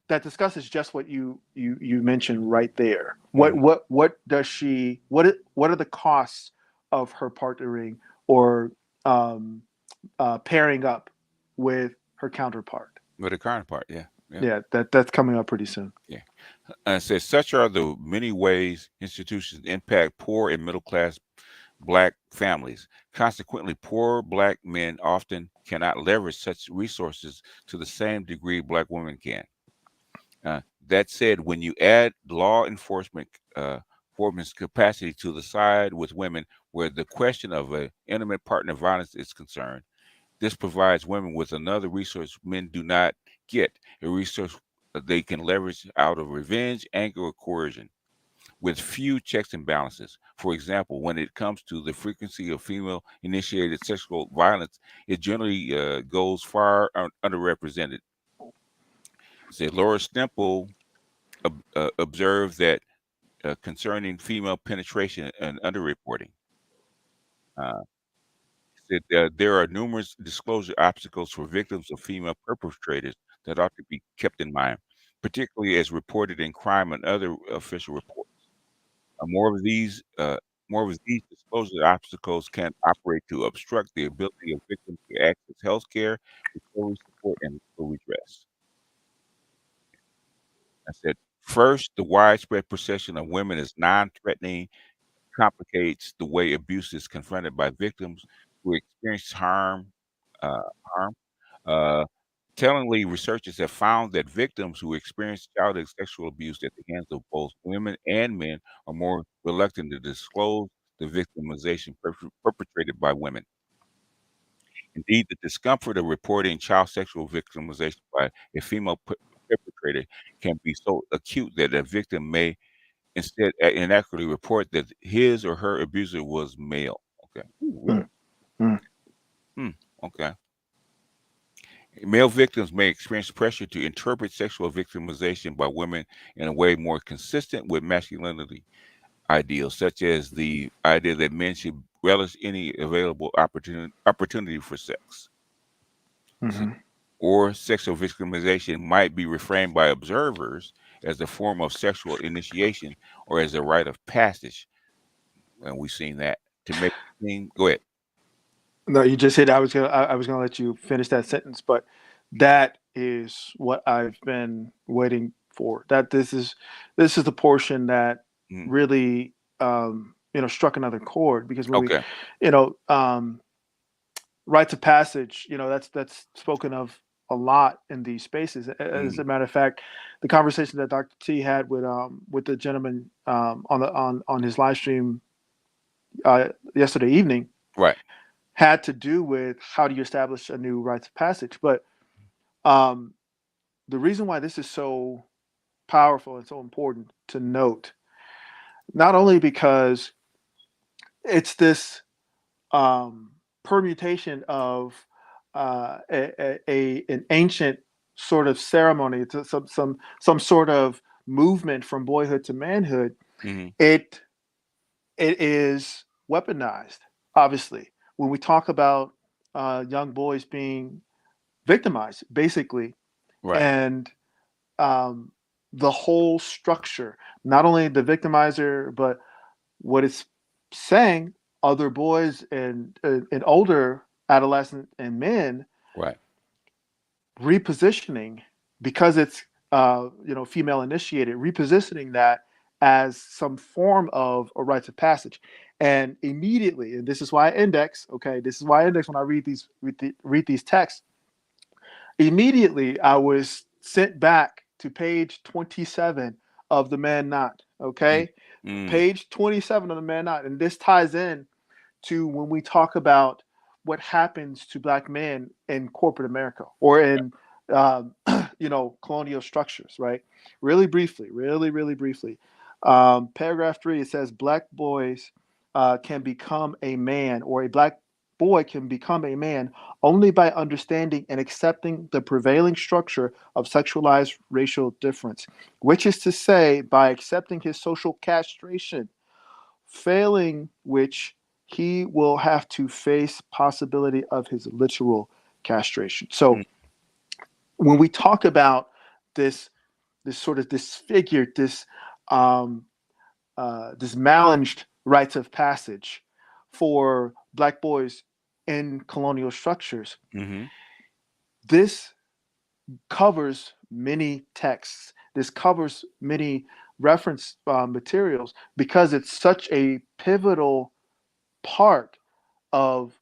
that discusses just what you mentioned right there. What Hmm. what what does she what are the costs of her partnering, or um, pairing up with her counterpart? With the current part. Yeah. Yeah. Yeah, that's coming up pretty soon. Yeah. And it says such are the many ways institutions impact poor and middle class black families. Consequently, poor black men often cannot leverage such resources to the same degree black women can. That said, when you add law enforcement's capacity to the side with women, where the question of a intimate partner violence is concerned, this provides women with another resource men do not get, a resource they can leverage out of revenge, anger, or coercion with few checks and balances. For example, when it comes to the frequency of female initiated sexual violence, it generally goes far underrepresented. Say Laura Stemple observed that concerning female penetration and underreporting. Uh, said there are numerous disclosure obstacles for victims of female perpetrators that ought to be kept in mind, particularly as reported in crime and other official reports. Uh, more of these, uh, more of these disclosure obstacles can operate to obstruct the ability of victims to access health care, recovery support, and legal redress. I said, first, the widespread perception of women as non-threatening complicates the way abuse is confronted by victims who experience uh, harm. Uh, Tellingly, researchers have found that victims who experience childhood sexual abuse at the hands of both women and men are more reluctant to disclose the victimization perpetrated by women. Indeed, the discomfort of reporting child sexual victimization by a female perpetrator can be so acute that a victim may instead inaccurately report that his or her abuser was male. Okay. Ooh, Mm, really? mm. Hmm. Okay. Male victims may experience pressure to interpret sexual victimization by women in a way more consistent with masculinity ideals, such as the idea that men should relish any available opportunity for sex. S- Mhm. Or sexual victimization might be reframed by observers as a form of sexual initiation or as a rite of passage. And we've seen that to make it seem. Go ahead. No, you just hit. I was gonna let you finish that sentence, but that is what I've been waiting for. That this is the portion that Mm, really struck another chord, because when we okay. you know rites of passage, that's spoken of a lot in these spaces. As a Mm. matter of fact, the conversation that Dr. T had with the gentleman on his live stream yesterday evening Right. had to do with how do you establish a new rites of passage. But um, the reason why this is so powerful and so important to note, not only because it's this um, permutation of an ancient sort of ceremony, to some sort of movement from boyhood to manhood. Hmm. It it is weaponized. Obviously, when we talk about young boys being victimized, basically, Right. and um, the whole structure, not only the victimizer, but what it's saying, other boys and older adolescents and men Right. repositioning because it's female initiated, repositioning that as some form of a rites of passage, and immediately, and this is why I index. Okay, this is why I index when I read these texts. Immediately, I was sent back to page 27 of the Man Not. Mm. Okay, Mm. page 27 of the Man Not, and this ties in to when we talk about what happens to black men in corporate America or in um, colonial structures, right? Really briefly, really briefly. Paragraph 3, it says black boys can become a man, or a black boy can become a man only by understanding and accepting the prevailing structure of sexualized racial difference, which is to say, by accepting his social castration, failing which he will have to face possibility of his literal castration. Mm. So when we talk about this sort of disfigured, um, this malinged rites of passage for black boys in colonial structures, Hmm. this covers many texts. This covers many reference materials because it's such a pivotal part of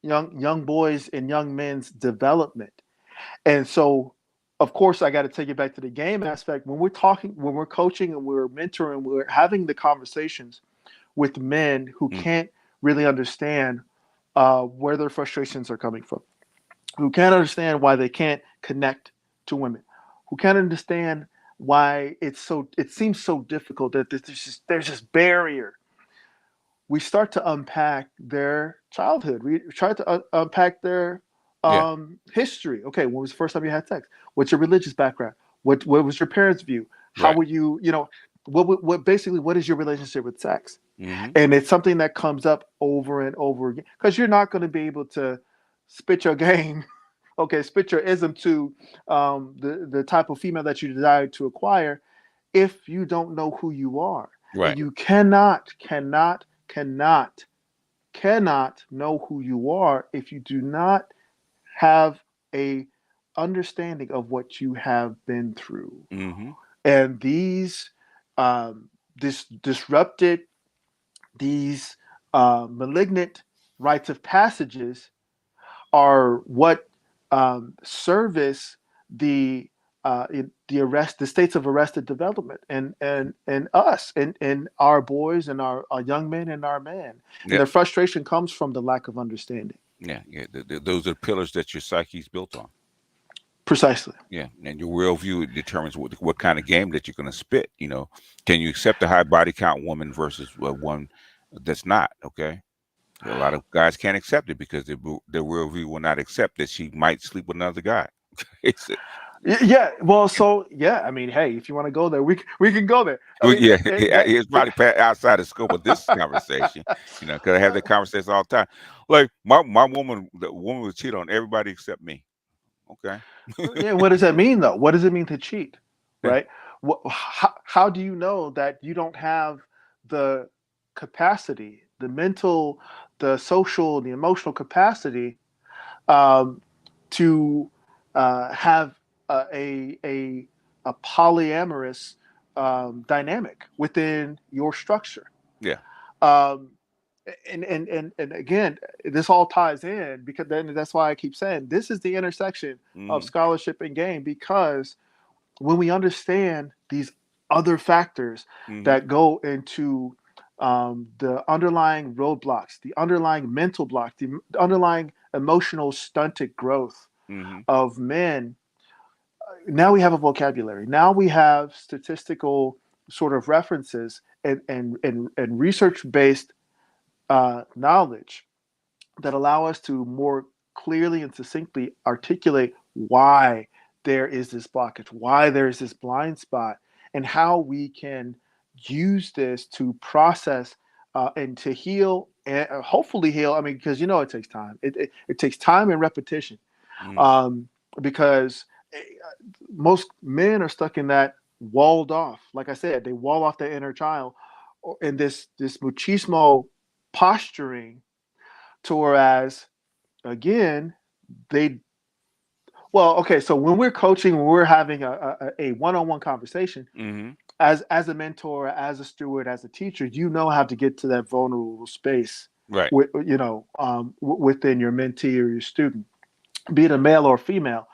young boys and young men's development. And so, of course, I got to take it back to the game aspect. When we're talking, when we're coaching and we're mentoring, we're having the conversations with men who Mm. can't really understand where their frustrations are coming from, who can't understand why they can't connect to women, who can't understand why it seems so difficult that there's this barrier. We start to unpack their childhood. We try to unpack their Yeah. history. Okay, when was the first time you had sex? What's your religious background? What was your parents' view? How Right. were you? What basically what is your relationship with sex? Hmm. And it's something that comes up over and over again because you're not going to be able to spit your game. Okay, spit your ism to the type of female that you desire to acquire if you don't know who you are. And Right. you cannot know who you are if you do not have a understanding of what you have been through. Hmm. And these this disrupted, these malignant rites of passages are what service the the states of arrested development and us and our boys and our young men and our men, and Yeah. their frustration comes from the lack of understanding. Yeah. Yeah. Those are the pillars that your psyche's built on. Precisely. Yeah, and your worldview determines what kind of game that you're going to spit. Can you accept a high body count woman versus one that's not? Okay, a lot of guys can't accept it because their worldview will not accept that she might sleep with another guy. It's Yeah. Well, so yeah. I mean, hey, if you want to go there, we can go there. I well, mean, yeah, that. it's probably outside the scope of this conversation. Because I have that conversation all the time. Like my woman, the woman would cheat on everybody except me. Okay. Yeah, what does that mean though? What does it mean to cheat? Yeah. Right? How do you know that you don't have the capacity, the mental, the social, the emotional capacity um, to have a polyamorous dynamic within your structure? Yeah. Um, And again, this all ties in, because then that's why I keep saying this is the intersection of Mm-hmm. scholarship and game, because when we understand these other factors Mm-hmm. that go into the underlying roadblocks, the underlying mental block, the underlying emotional stunted growth Mm-hmm. of men, now we have a vocabulary. Now we have statistical sort of references and research based knowledge that allow us to more clearly and succinctly articulate why there is this blockage, why there is this blind spot, and how we can use this to process and to heal and hopefully heal. I mean, because it takes time. It takes time and repetition, Mm-hmm. um, because most men are stuck in that walled off. Like I said, they wall off their inner child in this machismo posturing, to whereas again they well, okay, so when we're coaching, when we're having a one-on-one conversation, Mm-hmm. as a mentor, as a steward, as a teacher, you know how to get to that vulnerable space Right. with within your mentee or your student, be it a male or female.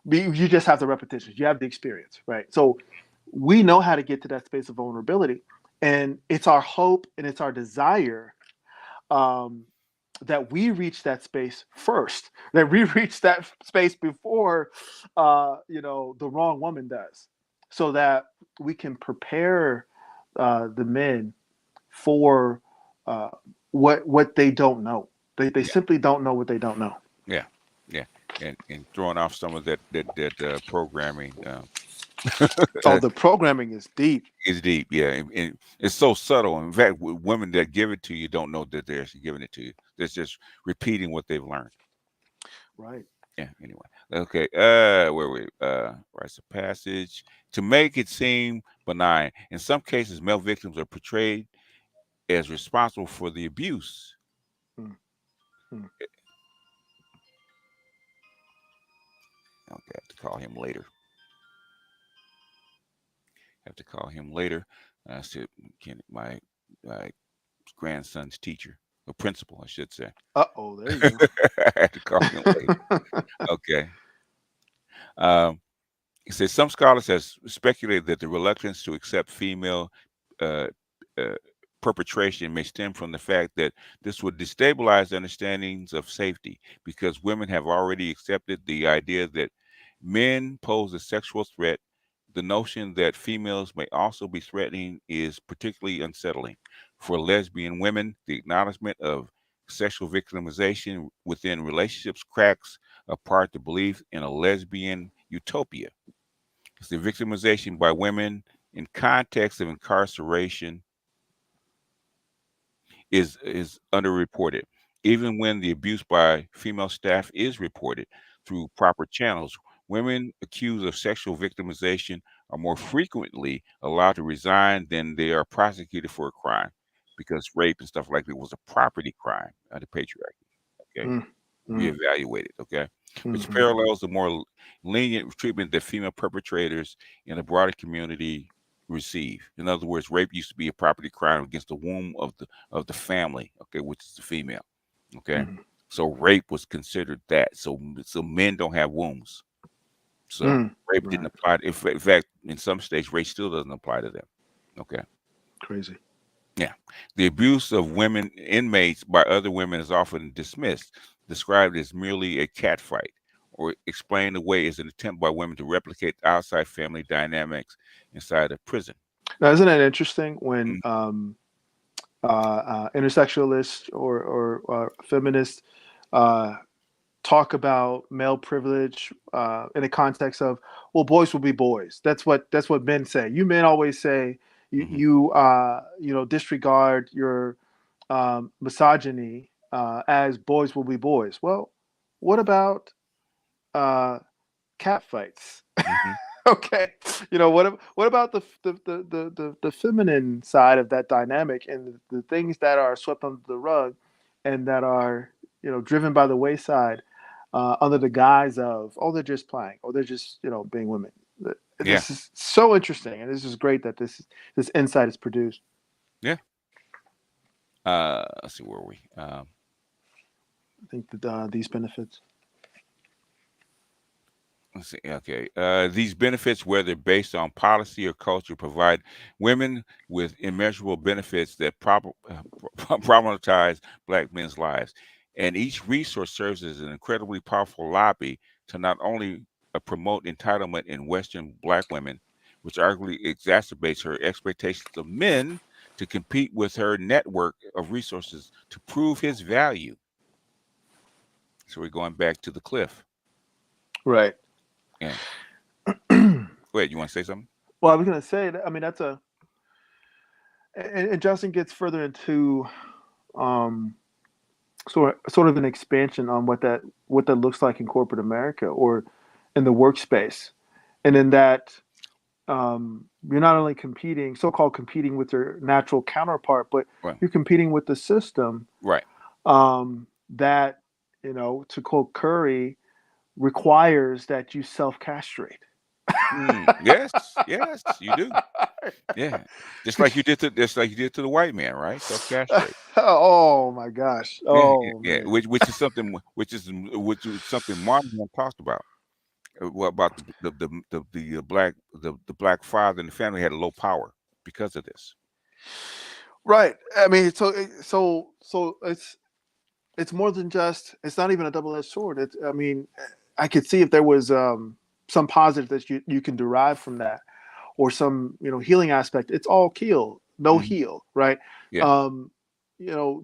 You just have the repetitions, you have the experience, right? So we know how to get to that space of vulnerability, and it's our hope and it's our desire, um, that we reach that space first, that we reach that space before the wrong woman does, so that we can prepare the men for uh, what they don't know. They Yeah. simply don't know what they don't know. Yeah. Yeah. And throwing off some of that programming Oh, the programming is deep. is deep. Yeah. And it's so subtle. In fact, women that give it to you don't know that they're actually giving it to you. They're just repeating what they've learned. Right. Yeah. Anyway. Okay. Where we rites of passage to make it seem benign. In some cases, male victims are portrayed as responsible for the abuse. Mm, mm. Okay, I have to call him later. Have to call him later. So can my uh, grandson's teacher, or principal, I should say. Uh-oh, there you I have to call him later. go. Okay. Um, It says some scholars have speculated that the reluctance to accept female uh, uh, perpetration may stem from the fact that this would destabilize understandings of safety because women have already accepted the idea that men pose a sexual threat. The notion that females may also be threatening is particularly unsettling. For lesbian women, the acknowledgement of sexual victimization within relationships cracks apart the belief in a lesbian utopia. It's the victimization by women in context of incarceration is underreported. Even when the abuse by female staff is reported through proper channels, women accused of sexual victimization are more frequently allowed to resign than they are prosecuted for a crime because rape and stuff like that was a property crime under patriarchy. Okay, Mm, mm, reevaluated. Okay, which mhm, parallels the more lenient treatment that female perpetrators in the broader community receive. In other words, rape used to be a property crime against the womb of the family. Okay, which is the female. Okay, mhm, so rape was considered that. So men don't have wombs. So mm. rape didn't Right. apply. In fact, in some states, rape still doesn't apply to them. Okay. Crazy. Yeah. The abuse of women inmates by other women is often dismissed, described as merely a catfight, or explained away as an attempt by women to replicate outside family dynamics inside a prison. Now, isn't it interesting when Mm, intersectionalists or feminists uh, talk about male privilege in the context of, well, boys will be boys. That's what men say. You men always say mhm. you disregard your misogyny as boys will be boys. Well, what about uh, cat fights? Mhm. Okay, what about the feminine side of that dynamic, and the things that are swept under the rug and that are driven by the wayside under the guise of, oh, they're just playing, or they're just being women. Yeah. This is so interesting, and this is great that this insight is produced. Yeah. Let's see where are we. I think that these benefits. Let's see. Okay. These benefits, whether based on policy or culture, provide women with immeasurable benefits that problematize Black men's lives. And each resource serves as an incredibly powerful lobby to not only promote entitlement in Western Black women, which arguably exacerbates her expectations of men to compete with her network of resources to prove his value. So we're going back to the cliff. Right. Yeah. Well, Go ahead. You want to say something? I was going to say that, I mean, that's a, and Justin gets further into um, sort of an expansion on what that looks like in corporate America or in the workspace, and in that you're not only competing, so-called competing with your natural counterpart, but Right. you're competing with the system Right. that, to quote Curry, requires that you self-castrate. Yes, yes, you do. Yeah, just like you did to the white man, right? Self castrate. Oh my gosh! Yeah, yeah, Oh yeah. man! Which is something Martin talked about. What about the black father in the family had a low power because of this. Right. I mean, so it's more than just. It's not even a double-edged sword. It's. I mean, I could see if there was some positive that you can derive from that, or some healing aspect. It's all kill, no Hmm. heal, right? Yeah, Um,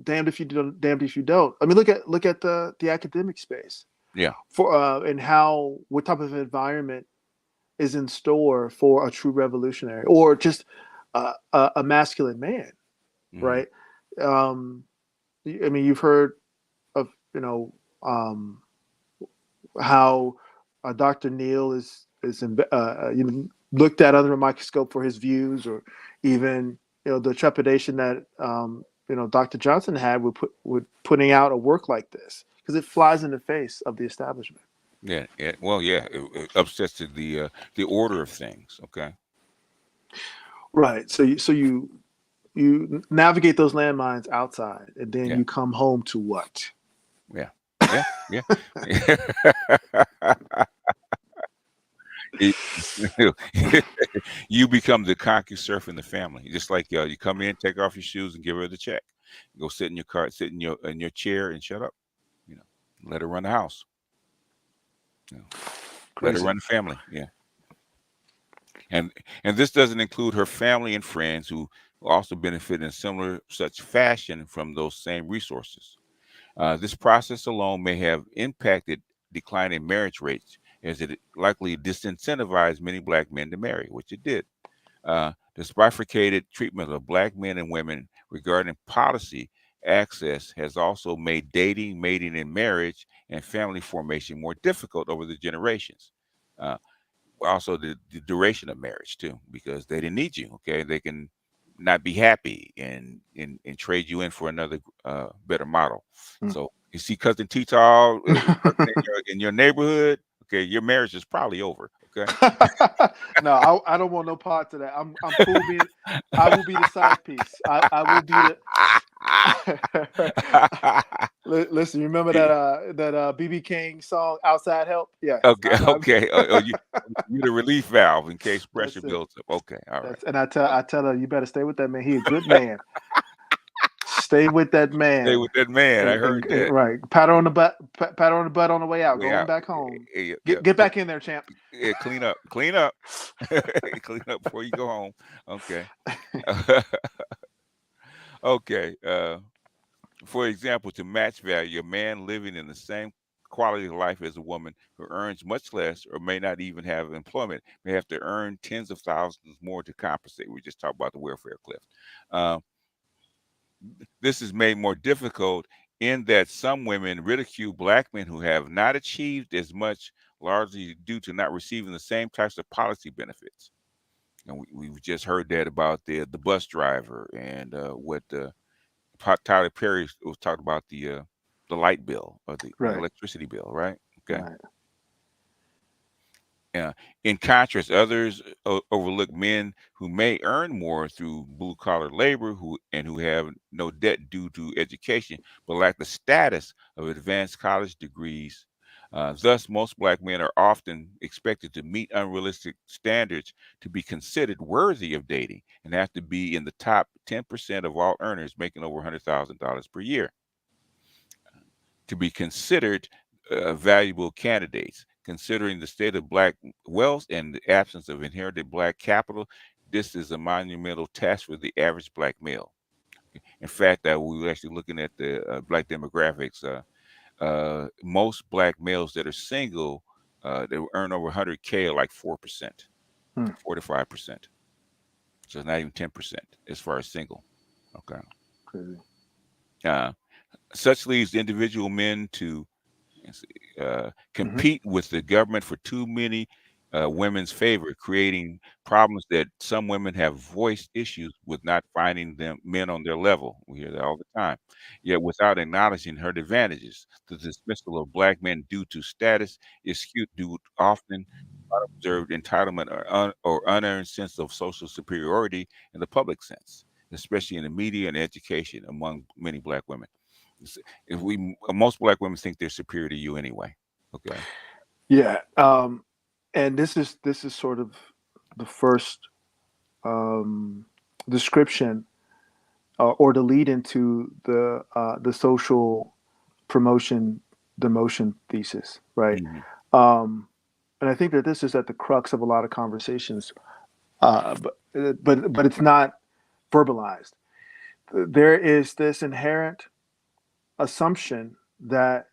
damned if you do, damned if you don't. I mean, look at the academic space yeah. for and how what type of environment is in store for a true revolutionary or just a masculine man, Hmm. right? Um, I mean, you've heard of um, how Dr. Neal looked at under a microscope for his views, or even the trepidation that Dr. Johnson had with putting out a work like this because it flies in the face of the establishment. Yeah, yeah. Well, yeah. It upsets the order of things. Okay. Right. So you navigate those landmines outside, and then Yeah, you come home to what? yeah, yeah, yeah. It- you become the concussor in the family. Just like you come in, take off your shoes, and give her the check. Go sit in your car, sit in your chair, and shut up. You know, let her run the house. You know, let her Crazy. run the family. Yeah, and this doesn't include her family and friends who also benefit in similar such fashion from those same resources. This process alone may have impacted declining marriage rates, as it likely disincentivized many black men to marry, which it did. This bifurcated treatment of black men and women regarding policy access has also made dating, mating, and marriage and family formation more difficult over the generations. Uh, Also, the duration of marriage too, because they didn't need you. Okay, they can not be happy and trade you in for another better model. Hmm. So you see cousin T-Tall working in your neighborhood. Okay, your marriage is probably over. Okay. No, I don't want no part of that. I'm cool being. I will be the side piece. I will be the. Listen, you remember that BB King song "Outside Help"? Yes, Okay, okay. You the relief valve in case pressure that's it. builds up. Okay, all right. That's and I tell her you better stay with that man. He a good man. Stay with that Stay man. with that man. I heard And that. right, pat her on the butt, pat her on the butt on the way out. Way Going out. back home. Yeah, yeah, Get back in there, champ. yeah, clean up, clean up, clean up before you go home. Okay, okay. For example, to match value, a man living in the same quality of life as a woman who earns much less or may not even have employment may have to earn tens of thousands more to compensate. We just talked about the welfare cliff. Uh, this is made more difficult in that some women ridicule black men who have not achieved as much, largely due to not receiving the same types of policy benefits. And we've just heard that about the bus driver and what Tyler Perry was talking about the light bill or the Right, electricity bill, right? Okay. right. Uh, in contrast, others overlook men who may earn more through blue collar labor who have no debt due to education, but lack the status of advanced college degrees. Thus, most black men are often expected to meet unrealistic standards to be considered worthy of dating and have to be in the top 10% of all earners making over $100,000 per year to be considered valuable candidates. Considering the state of black wealth and the absence of inherited black capital, this is a monumental task for the average black male. In fact, we were actually looking at the black demographics. Most black males that are single, that earn over 100K are like 4%, Hmm. 4 to 5%. So it's not even 10% as far as single. Okay. Crazy. Uh, Such leads individual men to Hmm. compete with the government for too many women's favor, creating problems that some women have voiced issues with not finding them men on their level. We hear that all the time. Yet, without acknowledging her advantages, the dismissal of black men due to status is skewed due often unobserved entitlement or unearned sense of social superiority in the public sense, especially in the media and education among many black women. If we Most black women think they're superior to you anyway. Okay. Yeah. And this is sort of the first um, description or the lead into the social promotion demotion thesis, right? Hmm. Um, and I think that this is at the crux of a lot of conversations, but it's not verbalized. There is this inherent assumption that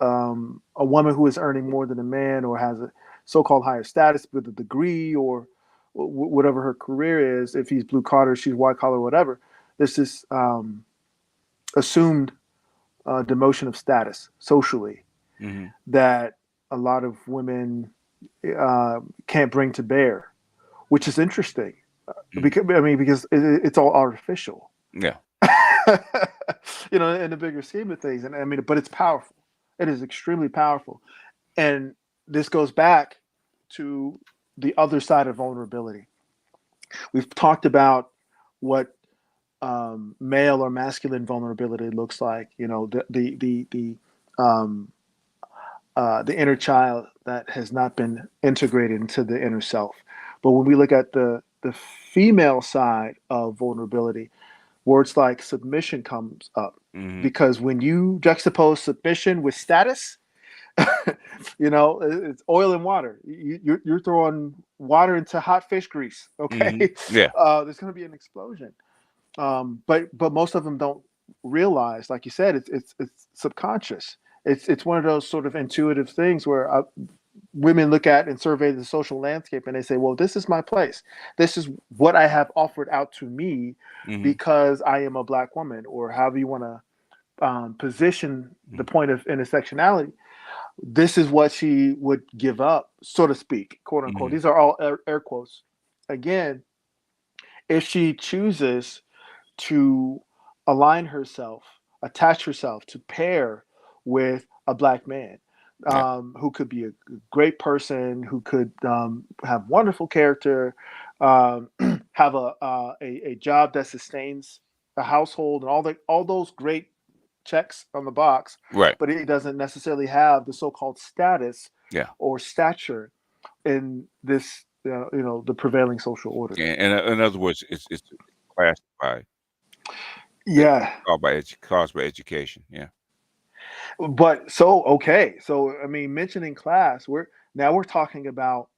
a woman who is earning more than a man or has a so-called higher status with a degree or whatever her career is, if he's blue collar, she's white collar, whatever, there's this assumed demotion of status socially Hmm. that a lot of women can't bring to bear, which is interesting Hmm. because it's all artificial, Yeah. in the bigger scheme of things. And I mean, but it's powerful. It is extremely powerful. And this goes back to the other side of vulnerability. We've talked about what male or masculine vulnerability looks like. Um, the inner child that has not been integrated into the inner self. But when we look at the female side of vulnerability, words like submission comes up Hmm. because when you juxtapose submission with status, it's oil and water. You're throwing water into hot fish grease. Okay, Hmm. Yeah. there's going to be an explosion. But most of them don't realize, like you said, it's subconscious. It's one of those sort of intuitive things where women look at and survey the social landscape and they say, well, this is my place. This is what I have offered out to me Hmm. because I am a black woman, or however you want to position the point of intersectionality. This is what she would give up, so to speak, quote unquote. Hmm. These are all air quotes. Again, if she chooses to align herself, attach herself, to pair with a black man Yeah. who could be a great person, who could have wonderful character, um, have a job that sustains a household, and all those great checks on the box, Right. but it doesn't necessarily have the so-called status Yeah. or stature in this, the prevailing social order. And in other words, it's classified. It's Yeah. caused by education. Yeah. But so okay, so I mean, mentioning class, we're talking about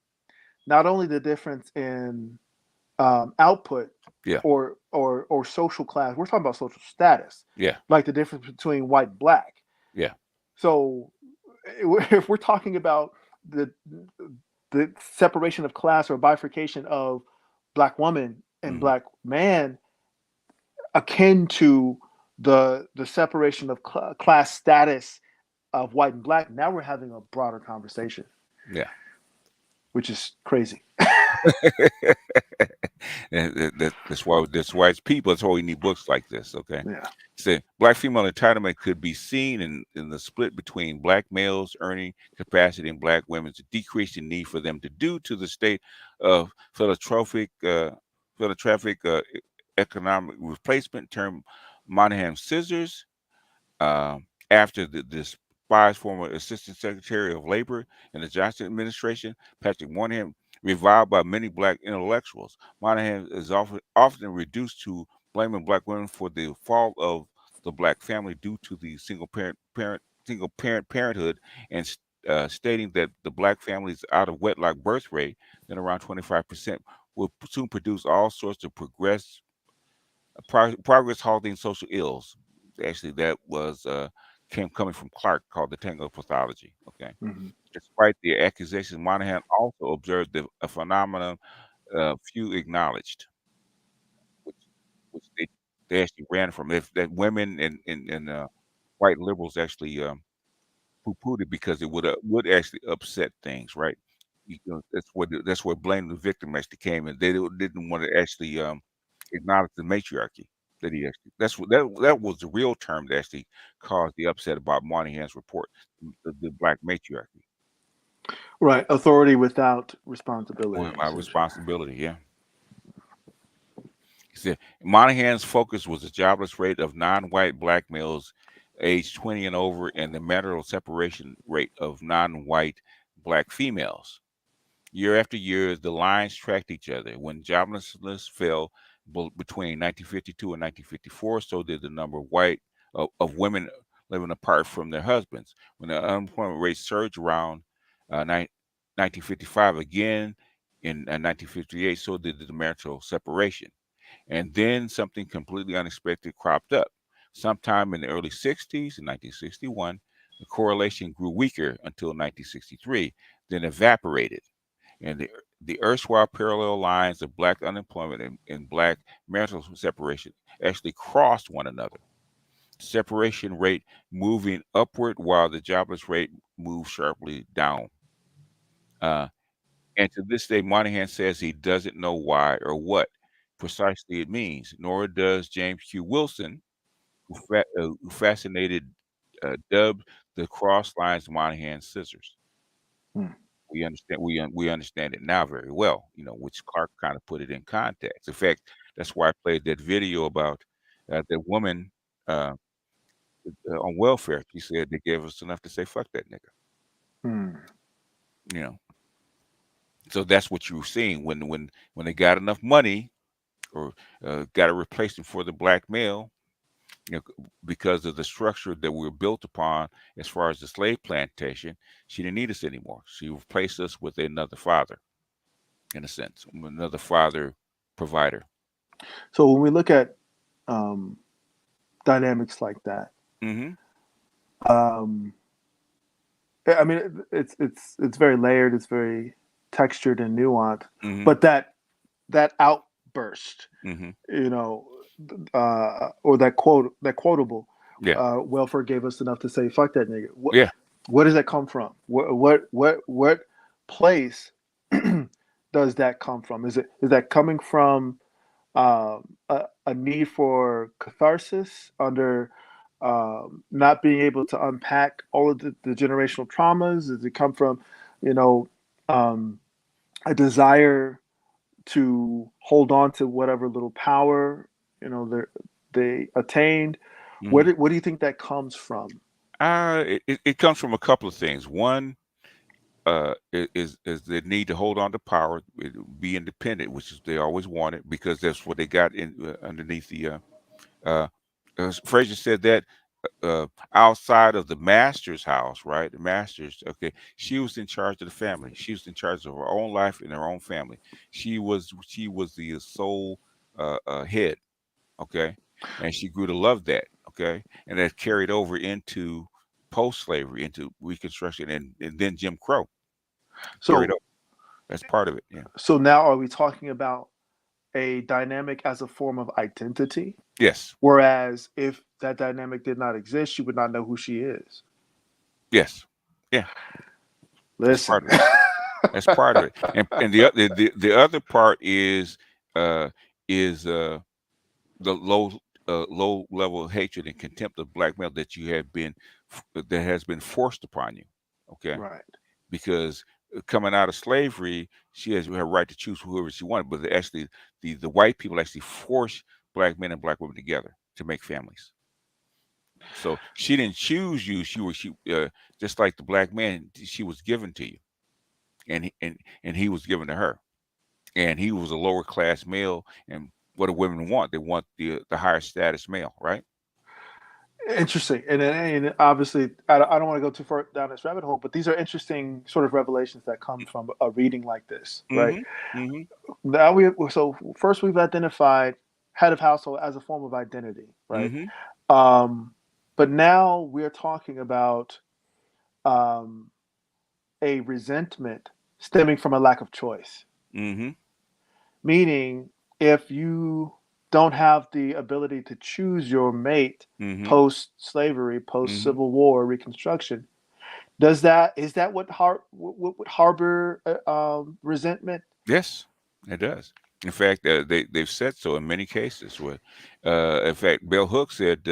not only the difference in output Yeah. or social class. We're talking about social status, Yeah. like the difference between white and black. Yeah. So if we're talking about the separation of class or bifurcation of black woman and Hmm. black man, akin to the separation of class status of white and black, now we're having a broader conversation, Yeah. which is crazy. That's why it's people. That's why we need books like this. Okay. Yeah. Say black female entitlement could be seen in the split between black males earning capacity and black women's decreasing need for them to due to the state of philanthropic economic replacement term Monahan scissors after the despised former Assistant Secretary of Labor in the Johnson administration, Patrick Moynihan, reviled by many black intellectuals. Moynihan is often reduced to blaming black women for the fall of the black family due to the single parent parenthood and stating that the black family's out of wedlock birth rate, then around 25%, will soon produce all sorts of progress halting social ills. Actually, that was coming from Clark, called the Tango pathology. Okay, Mm-hmm. despite the accusations, Monahan also observed a phenomenon few acknowledged, which they actually ran from. If that women and white liberals actually poo-pooed it because it would actually upset things, right? That's where blame the victim actually came, and they didn't want to actually acknowledge the matriarchy that he actually. That was the real term that actually caused the upset about Moynihan's report, the black matriarchy. Right. Authority without responsibility, With my essentially. responsibility, yeah. He said Monahan's focus was the jobless rate of non-white black males aged 20 and over, and the marital separation rate of non-white black females. Year after year, the lines tracked each other. When joblessness fell between 1952 and 1954, so did the number of women living apart from their husbands. When the unemployment rate surged around 1955 again in 1958, so did the marital separation. And then something completely unexpected cropped up. Sometime in the early 60s, in 1961, the correlation grew weaker until 1963, then evaporated, and the erstwhile parallel lines of black unemployment and black marital separation actually crossed one another. Separation rate moving upward while the jobless rate moved sharply down. Uh, and to this day, Monahan says he doesn't know why or what precisely it means, nor does James Q. Wilson, who fascinated dubbed the cross lines Monahan scissors. Hmm. We understand it now very well, which Clark kind of put it in context. In fact, that's why I played that video about that woman uh, on welfare. She said they gave us enough to say fuck that nigga. Hmm. You know, so that's what you were seeing when they got enough money or got a replacement for the black male. Because of the structure that we were built upon as far as the slave plantation, she didn't need us anymore. She replaced us with another father, in a sense, another father provider. So when we look at um, dynamics like that, Mm-hmm. um, I mean, it's very layered, it's very textured and nuanced. Mm-hmm. But that outburst, Mm-hmm. you know, or that quotable, Yeah. welfare gave us enough to say fuck that nigga. Yeah. Where does that come from? What place does that come from? Is that coming from a need for catharsis under not being able to unpack all of the generational traumas? Does it come from, you know, um, a desire to hold on to whatever little power they attained? Mm-hmm. What do you think that comes from? It comes from a couple of things. One is the need to hold on to power, be independent, which is they always wanted because that's what they got in underneath the. Uh, Fraser said that outside of the master's house, right? The master's, okay. She was in charge of the family. She was in charge of her own life and her own family. She was the sole head, okay, and she grew to love that, okay, and that carried over into post-slavery, into Reconstruction, and then Jim Crow carried So over. That's part of it. Yeah. so now are we talking about a dynamic as a form of identity? Yes. Whereas if that dynamic did not exist, you would not know who she is. Yes. Yeah. That's Listen, part of it. That's part of it. And the other part uh is the low level of hatred and contempt of black male that you have been that has been forced upon you. Okay, Right. because coming out of slavery, she has her right to choose whoever she wanted, but actually the white people actually forced black men and black women together to make families. So she didn't choose you. She just like the black man, she was given to you, and he was given to her, and he was a lower class male. And what do women want? They want the higher status male, right? Interesting, and obviously, I don't want to go too far down this rabbit hole, but these are interesting sort of revelations that come from a reading like this, right? Mm-hmm. Mm-hmm. Now so first we've identified head of household as a form of identity, right? Mm-hmm. Um, but now we're talking about um, a resentment stemming from a lack of choice, Mm-hmm. meaning if you don't have the ability to choose your mate Mm-hmm. post slavery, post Mm-hmm. Civil War, Reconstruction, is that what harbor resentment? Yes, it does. In fact, they've said so in many cases. Where, in fact, Bell Hooks said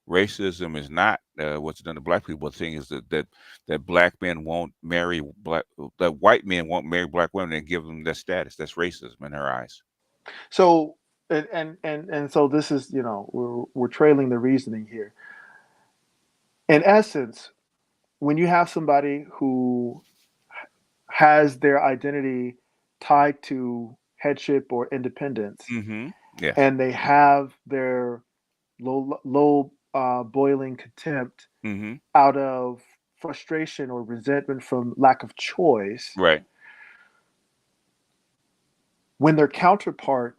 racism is not what's done to black people. The thing is that black men won't marry black, that white men won't marry black women and give them that status. That's racism in her eyes. So and so this is, we're trailing the reasoning here. In essence, when you have somebody who has their identity tied to headship or independence, Mm-hmm. Yes. and they have their low boiling contempt Mm-hmm. out of frustration or resentment from lack of choice, Right. when their counterpart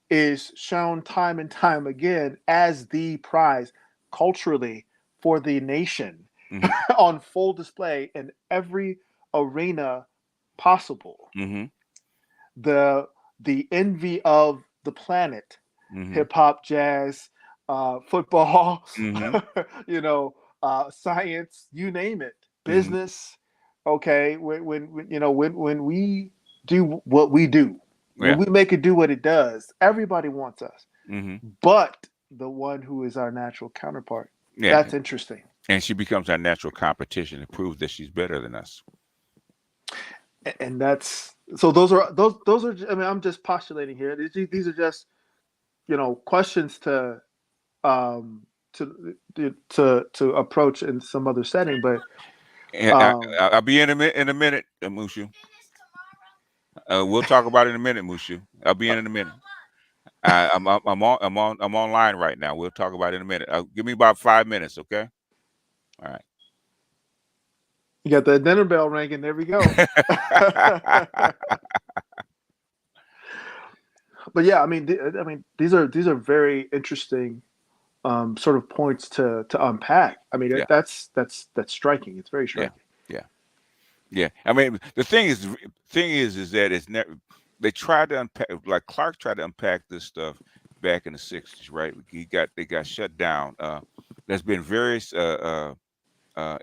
is shown time and time again as the prize culturally for the nation Mm-hmm. on full display in every arena possible, Mm-hmm. the the envy of the planet, Mm-hmm. hip hop, jazz, football, Mm-hmm. science, you name it, Mm-hmm. business. Okay, when we do what we do, when Yeah. we make it do what it does, everybody wants us, Mm-hmm. but the one who is our natural counterpart. Yeah. That's interesting. And she becomes our natural competition. It proves that she's better than us. And that's so those are, I mean, I'm just postulating here. These are just, questions um to approach in some other setting, but And um I'll be in a minute, Mushu. We'll talk about it in a minute, Mushu. I'll be in a minute. I'm online right now. We'll talk about it in a minute. Give me about 5 minutes, okay? All you got the dinner bell ringing. There we go. right. But yeah, I mean, these are very interesting sort of points to unpack. I mean, Yeah, that's striking. It's very yeah, striking. yeah, yeah. I mean, the thing is that it's never. They tried to unpack, like Clark tried to unpack this stuff back in the '60s, right? They got shut down. There's been various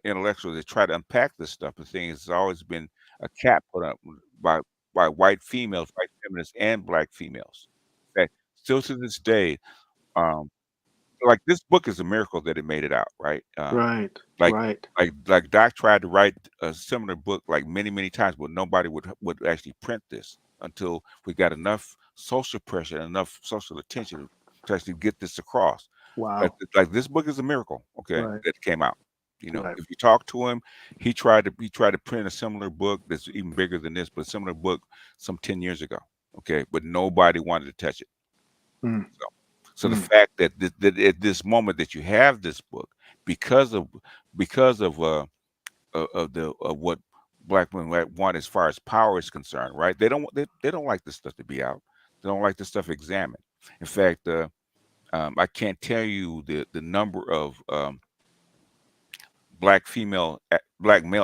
intellectuals that try to unpack this stuff. The thing is, it's always been a cap put up by white females, white feminists, and black females. In fact, still to this day, um, like this book is a miracle that it made it out, right? Right, Like right. like Doc tried to write a similar book like many times, but nobody would actually print this until we got enough social pressure and enough social attention to actually get this across. Wow. Like this book is a miracle, okay, Right, that came out. right. If you talk to him, he tried to print a similar book that's even bigger than this, but a similar book some 10 years ago. Okay, but nobody wanted to touch it. Mm, So, so the mm. fact that at this moment that you have this book because of because of what black women want as far as power is concerned, right? They don't like this stuff to be out. They don't like this stuff examined. In fact, I can't tell you the number of black male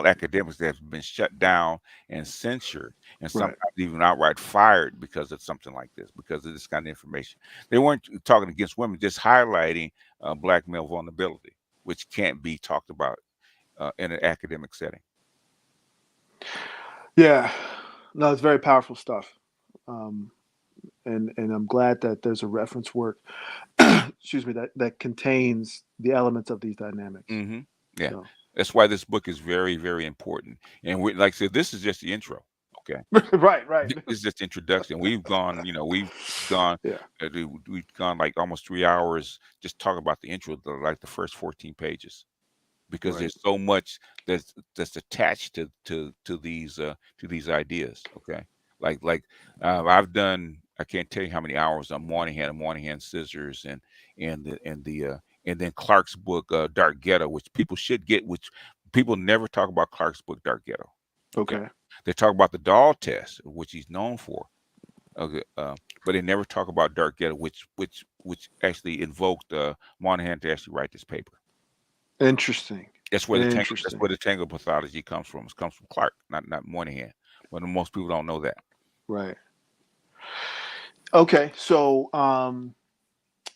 academics that have been shut down and censored and Right. sometimes even outright fired because of something like this, because of this kind of information. They weren't talking against women, just highlighting black male vulnerability, which can't be talked about in an academic setting. Yeah. No, it's very powerful stuff. Um, and I'm glad that there's a reference work, excuse me, that contains the elements of these dynamics. Hmm. Yeah, So, that's why this book is very, very important. And we, like I said, this is just the intro. Okay, right, right, this is just the introduction. We've gone, we've gone, yeah, we've gone like almost 3 hours just talking about the intro, like the first 14 pages, because right. there's so much that's attached to these ideas. Okay, like I've done, I can't tell you how many hours on Moynihan Scissors, and then Clark's book, Dark Ghetto, which people should get, which people never talk about Clark's book, Dark Ghetto. Okay, Okay. they talk about the doll test, which he's known for. Okay, but they never talk about Dark Ghetto, which actually invoked Moynihan to actually write this paper. Interesting. That's Interesting. where the tango pathology comes from. It comes from Clark, not Moynihan. But most people don't know that. Right. Okay. So,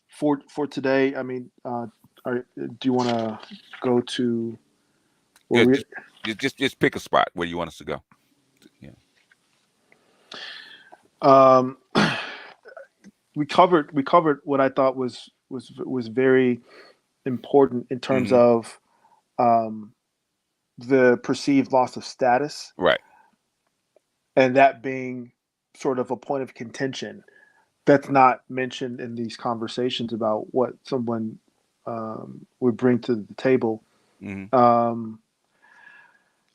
for today, I mean, do you want to go to where Yeah, we? just pick a spot where you want us to go. Yeah. Um, we covered what I thought was very important in terms Hmm. of um, the perceived loss of status, Right. and that being sort of a point of contention that's not mentioned in these conversations about what someone would bring to the table. Hmm. Um,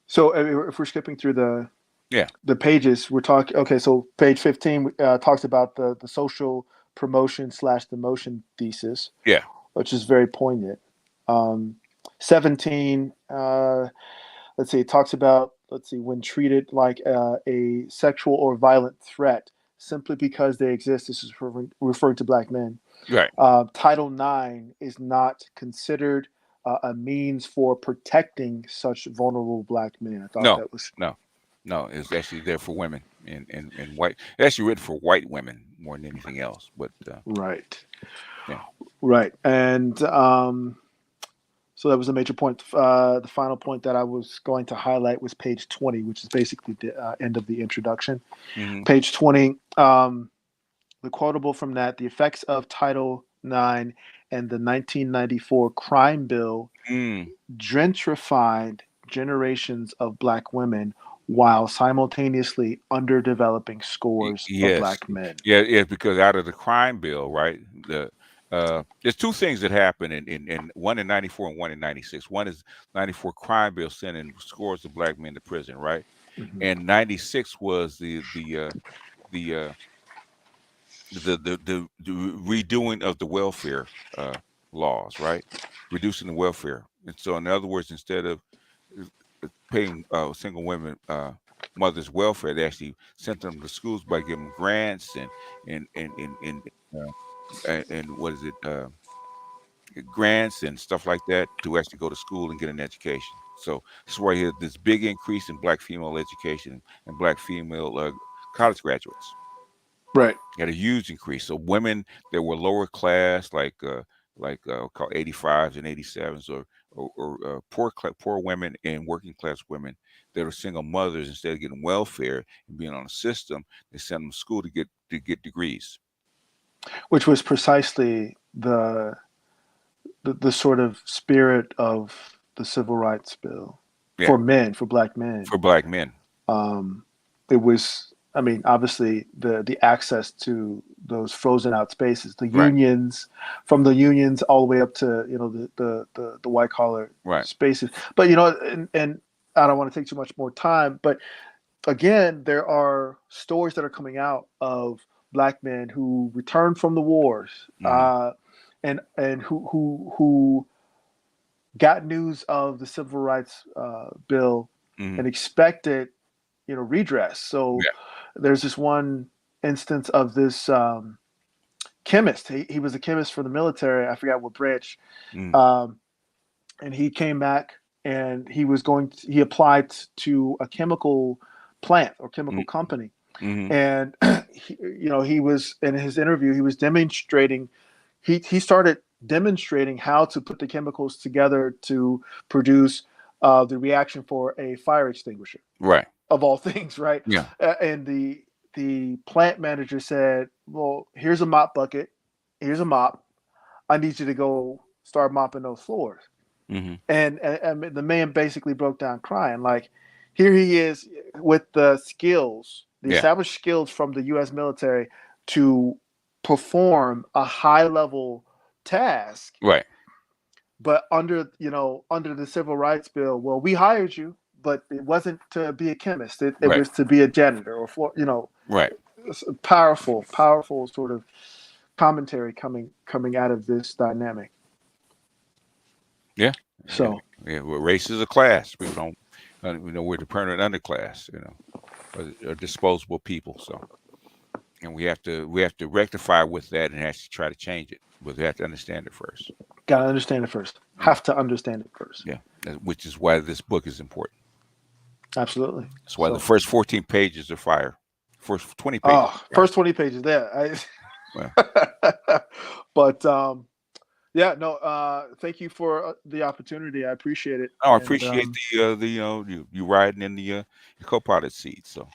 so if we're skipping through Yeah. the pages, we're talking. Okay, so page 15 talks about the social promotion slash demotion thesis, Yeah. which is very poignant. Um, 17, let's see, it talks about, let's see, when treated like a sexual or violent threat simply because they exist. This is referring to black men. Right. Title IX is not considered a means for protecting such vulnerable black men. I thought No. that was No. No. It's actually there for women and white. It's actually written for white women more than anything else. But right. yeah. Right. And so that was a major point. The final point that I was going to highlight was page 20, which is basically the end of the introduction. Hmm. Page 20, the quotable from that: the effects of Title IX and the 1994 crime bill Mm. gentrified generations of black women while simultaneously underdeveloping scores of Yes. black men. Yeah. Yeah. Because out of the crime bill, right? There's two things that happen in one in '94 and one in '96. One is '94 crime bill sending scores of black men to prison, right? Mhm. And '96 was the uh, the redoing of the welfare laws, right? Reducing the welfare, and so in other words, instead of paying single women mothers welfare, they actually sent them to schools by giving them grants uh, and what is it? Grants and stuff like that to actually go to school and get an education. So this is why you have this big increase in black female education and black female college graduates. Right. Had a huge increase. So women that were lower class, called 85s and 87s, or poor women and working class women that are single mothers, instead of getting welfare and being on a system, they send them to school to get degrees. Which was precisely the sort of spirit of the civil rights bill Yeah, for men, for black men. for black men. Um, it was, I mean, obviously the access to those frozen out spaces, the Right, unions, from the unions all the way up to the white collar right. spaces. But and I don't want to take too much more time, but again, there are stories that are coming out of black men who returned from the wars, Hmm. and who got news of the civil rights bill Hmm. and expected redress. So Yeah. there's this one instance of this chemist. He was a chemist for the military. I forgot what branch, Hmm. um, and he came back and he applied to a chemical plant or chemical company. Hmm. And he was in his interview. He was demonstrating. He started demonstrating how to put the chemicals together to produce the reaction for a fire extinguisher. Right. of all things, right? Yeah. And the plant manager said, "Well, here's a mop bucket. Here's a mop. I need you to go start mopping those floors." Mm-hmm. And the man basically broke down crying. Like, here he is with the skills, the Yeah. established skills from the U.S. military to perform a high level task, Right. but under the civil rights bill, well, we hired you, but it wasn't to be a chemist. It Right. was to be a janitor or Right. powerful sort of commentary coming out of this dynamic. Yeah. And So yeah, well, race is a class. People don't, we're the permanent underclass, or disposable people. So, and we have to rectify with that and actually try to change it, but we have to understand it first. gotta understand it first. Yeah. Have to understand it first. Yeah. Which is why this book is important. Absolutely. That's why the So, first 14 pages are fire. First 20 pages. first 20 pages there. Well, But yeah, no. Thank you for the opportunity. I appreciate it. I And appreciate the you riding in the co-pilot seat. So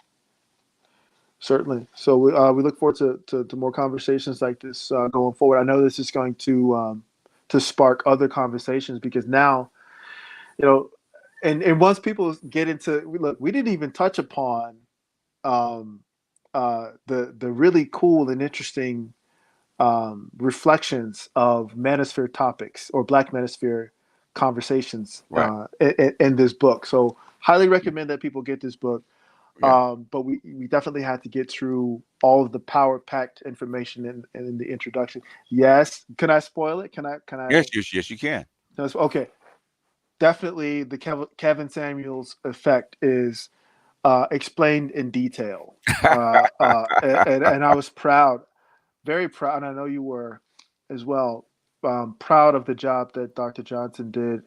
certainly. So we look forward to more conversations like this going forward. I know this is going to spark other conversations because now, you know, and once people get into look, we didn't even touch upon um, the really cool and interesting reflections of manosphere topics or Black manosphere conversations right. in this book. So highly recommend that people get this book. Yeah. But we definitely had to get through all of the power packed information in the introduction. Yes, can I spoil it? Can I? Yes, you can. Okay, definitely the Kevin Samuels effect is explained in detail, and I was proud, very proud, and I know you were as well, proud of the job that Dr. Johnson did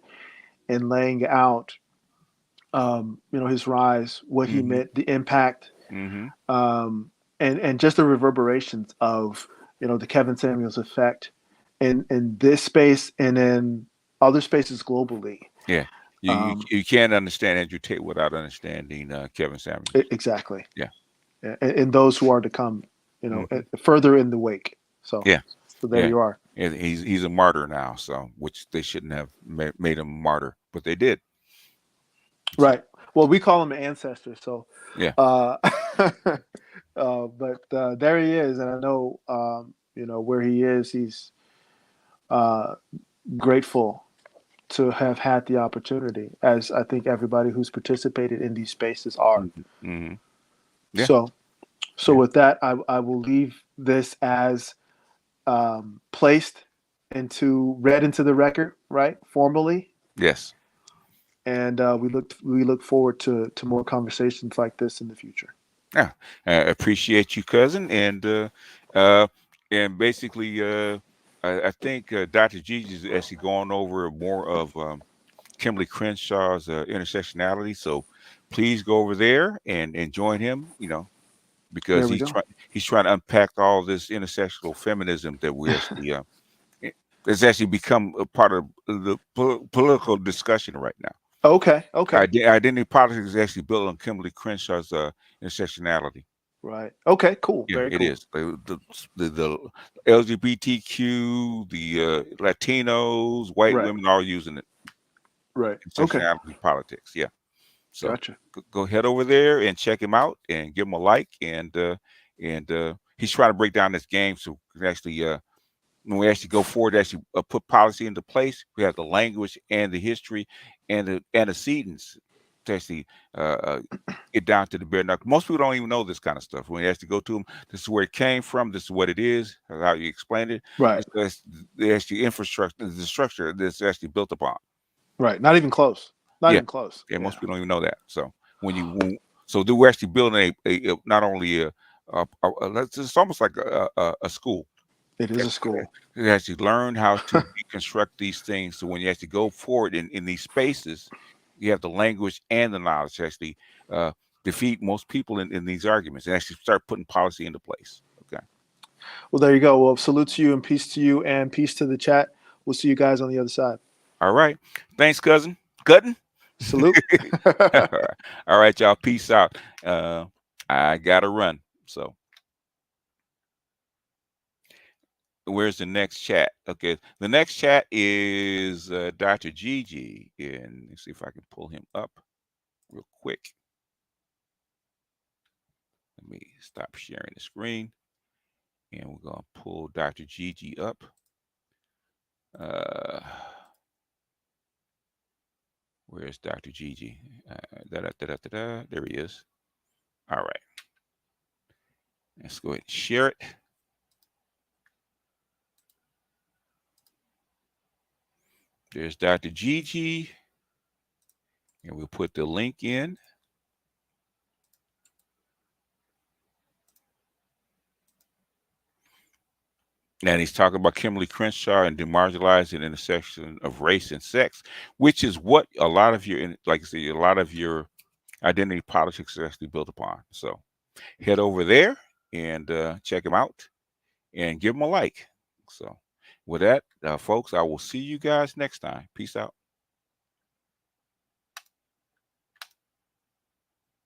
in laying out, his rise, what he Mm-hmm. meant, the impact, Mm-hmm. and just the reverberations of the Kevin Samuels effect in this space and in other spaces globally. Yeah. You, you Um, you can't understand Andrew Tate without understanding Kevin Samuels. exactly. Yeah. And those who are to come, Mm-hmm. further in the wake. So, Yeah. so there Yeah. you are. And he's a martyr now. So which they shouldn't have made him a martyr, but they did. So Right. Well, we call him an ancestor. So, yeah. uh, but there he is, and I know, where he is. He's uh, grateful to have had the opportunity, as I think everybody who's participated in these spaces are. Mm-hmm. Mm-hmm. Yeah. So, Yeah. with that, I will leave this as placed read into the record, right, formally, Yes. and we look forward to more conversations like this in the future. Yeah, appreciate you, cousin, uh, and basically, I think Dr. Gigi is actually going over more of Kimberly Crenshaw's intersectionality. So please go over there and join him. Because There we go. he's trying to unpack all this intersectional feminism that we actually it's actually become a part of the political discussion right now. Okay. Okay. Identity politics is actually built on Kimberly Crenshaw's intersectionality. Right. Okay. Cool. Yeah, Very it cool. is. The LGBTQ, the Latinos, white Right. women are using it. Right. Okay. Intersectionality politics. Yeah. So Gotcha. go head over there and check him out and give him a like. And he's trying to break down this game so we can actually when we actually go forward, actually put policy into place. We have the language and the history and the antecedents to actually get down to the bare knuckle. Most people don't even know this kind of stuff. When you actually go to them, this is where it came from. This is what it is. How you explained it. Right. It's the actually infrastructure, the structure that's actually built upon. Right. Not even close. Not Yeah, even close. yeah. Yeah. Most people don't even know that. So so we're actually building a not only it's almost like a school. It is a school. You actually learn how to deconstruct these things. So when you actually go forward in these spaces, you have the language and the knowledge to actually defeat most people in these arguments and actually start putting policy into place. Okay. Well, there you go. Well, salute to you and peace to the chat. We'll see you guys on the other side. All right. Thanks, cousin. Gutton. Salute. All right, y'all. Peace out. I gotta run. So where's the next chat? Okay, the next chat is Dr. Gigi, and let's see if I can pull him up real quick. Let me stop sharing the screen, and we're gonna pull Dr. Gigi up. Uh, where's Dr. Gigi? There he is. All right, let's go ahead and share it. There's Dr. Gigi, and we'll put the link in. And he's talking about Kimberly Crenshaw and demarginalizing the intersection of race and sex, which is what a lot of your, like I said, a lot of your identity politics is actually built upon. So head over there and check him out and give him a like. So with that, folks, I will see you guys next time. Peace out.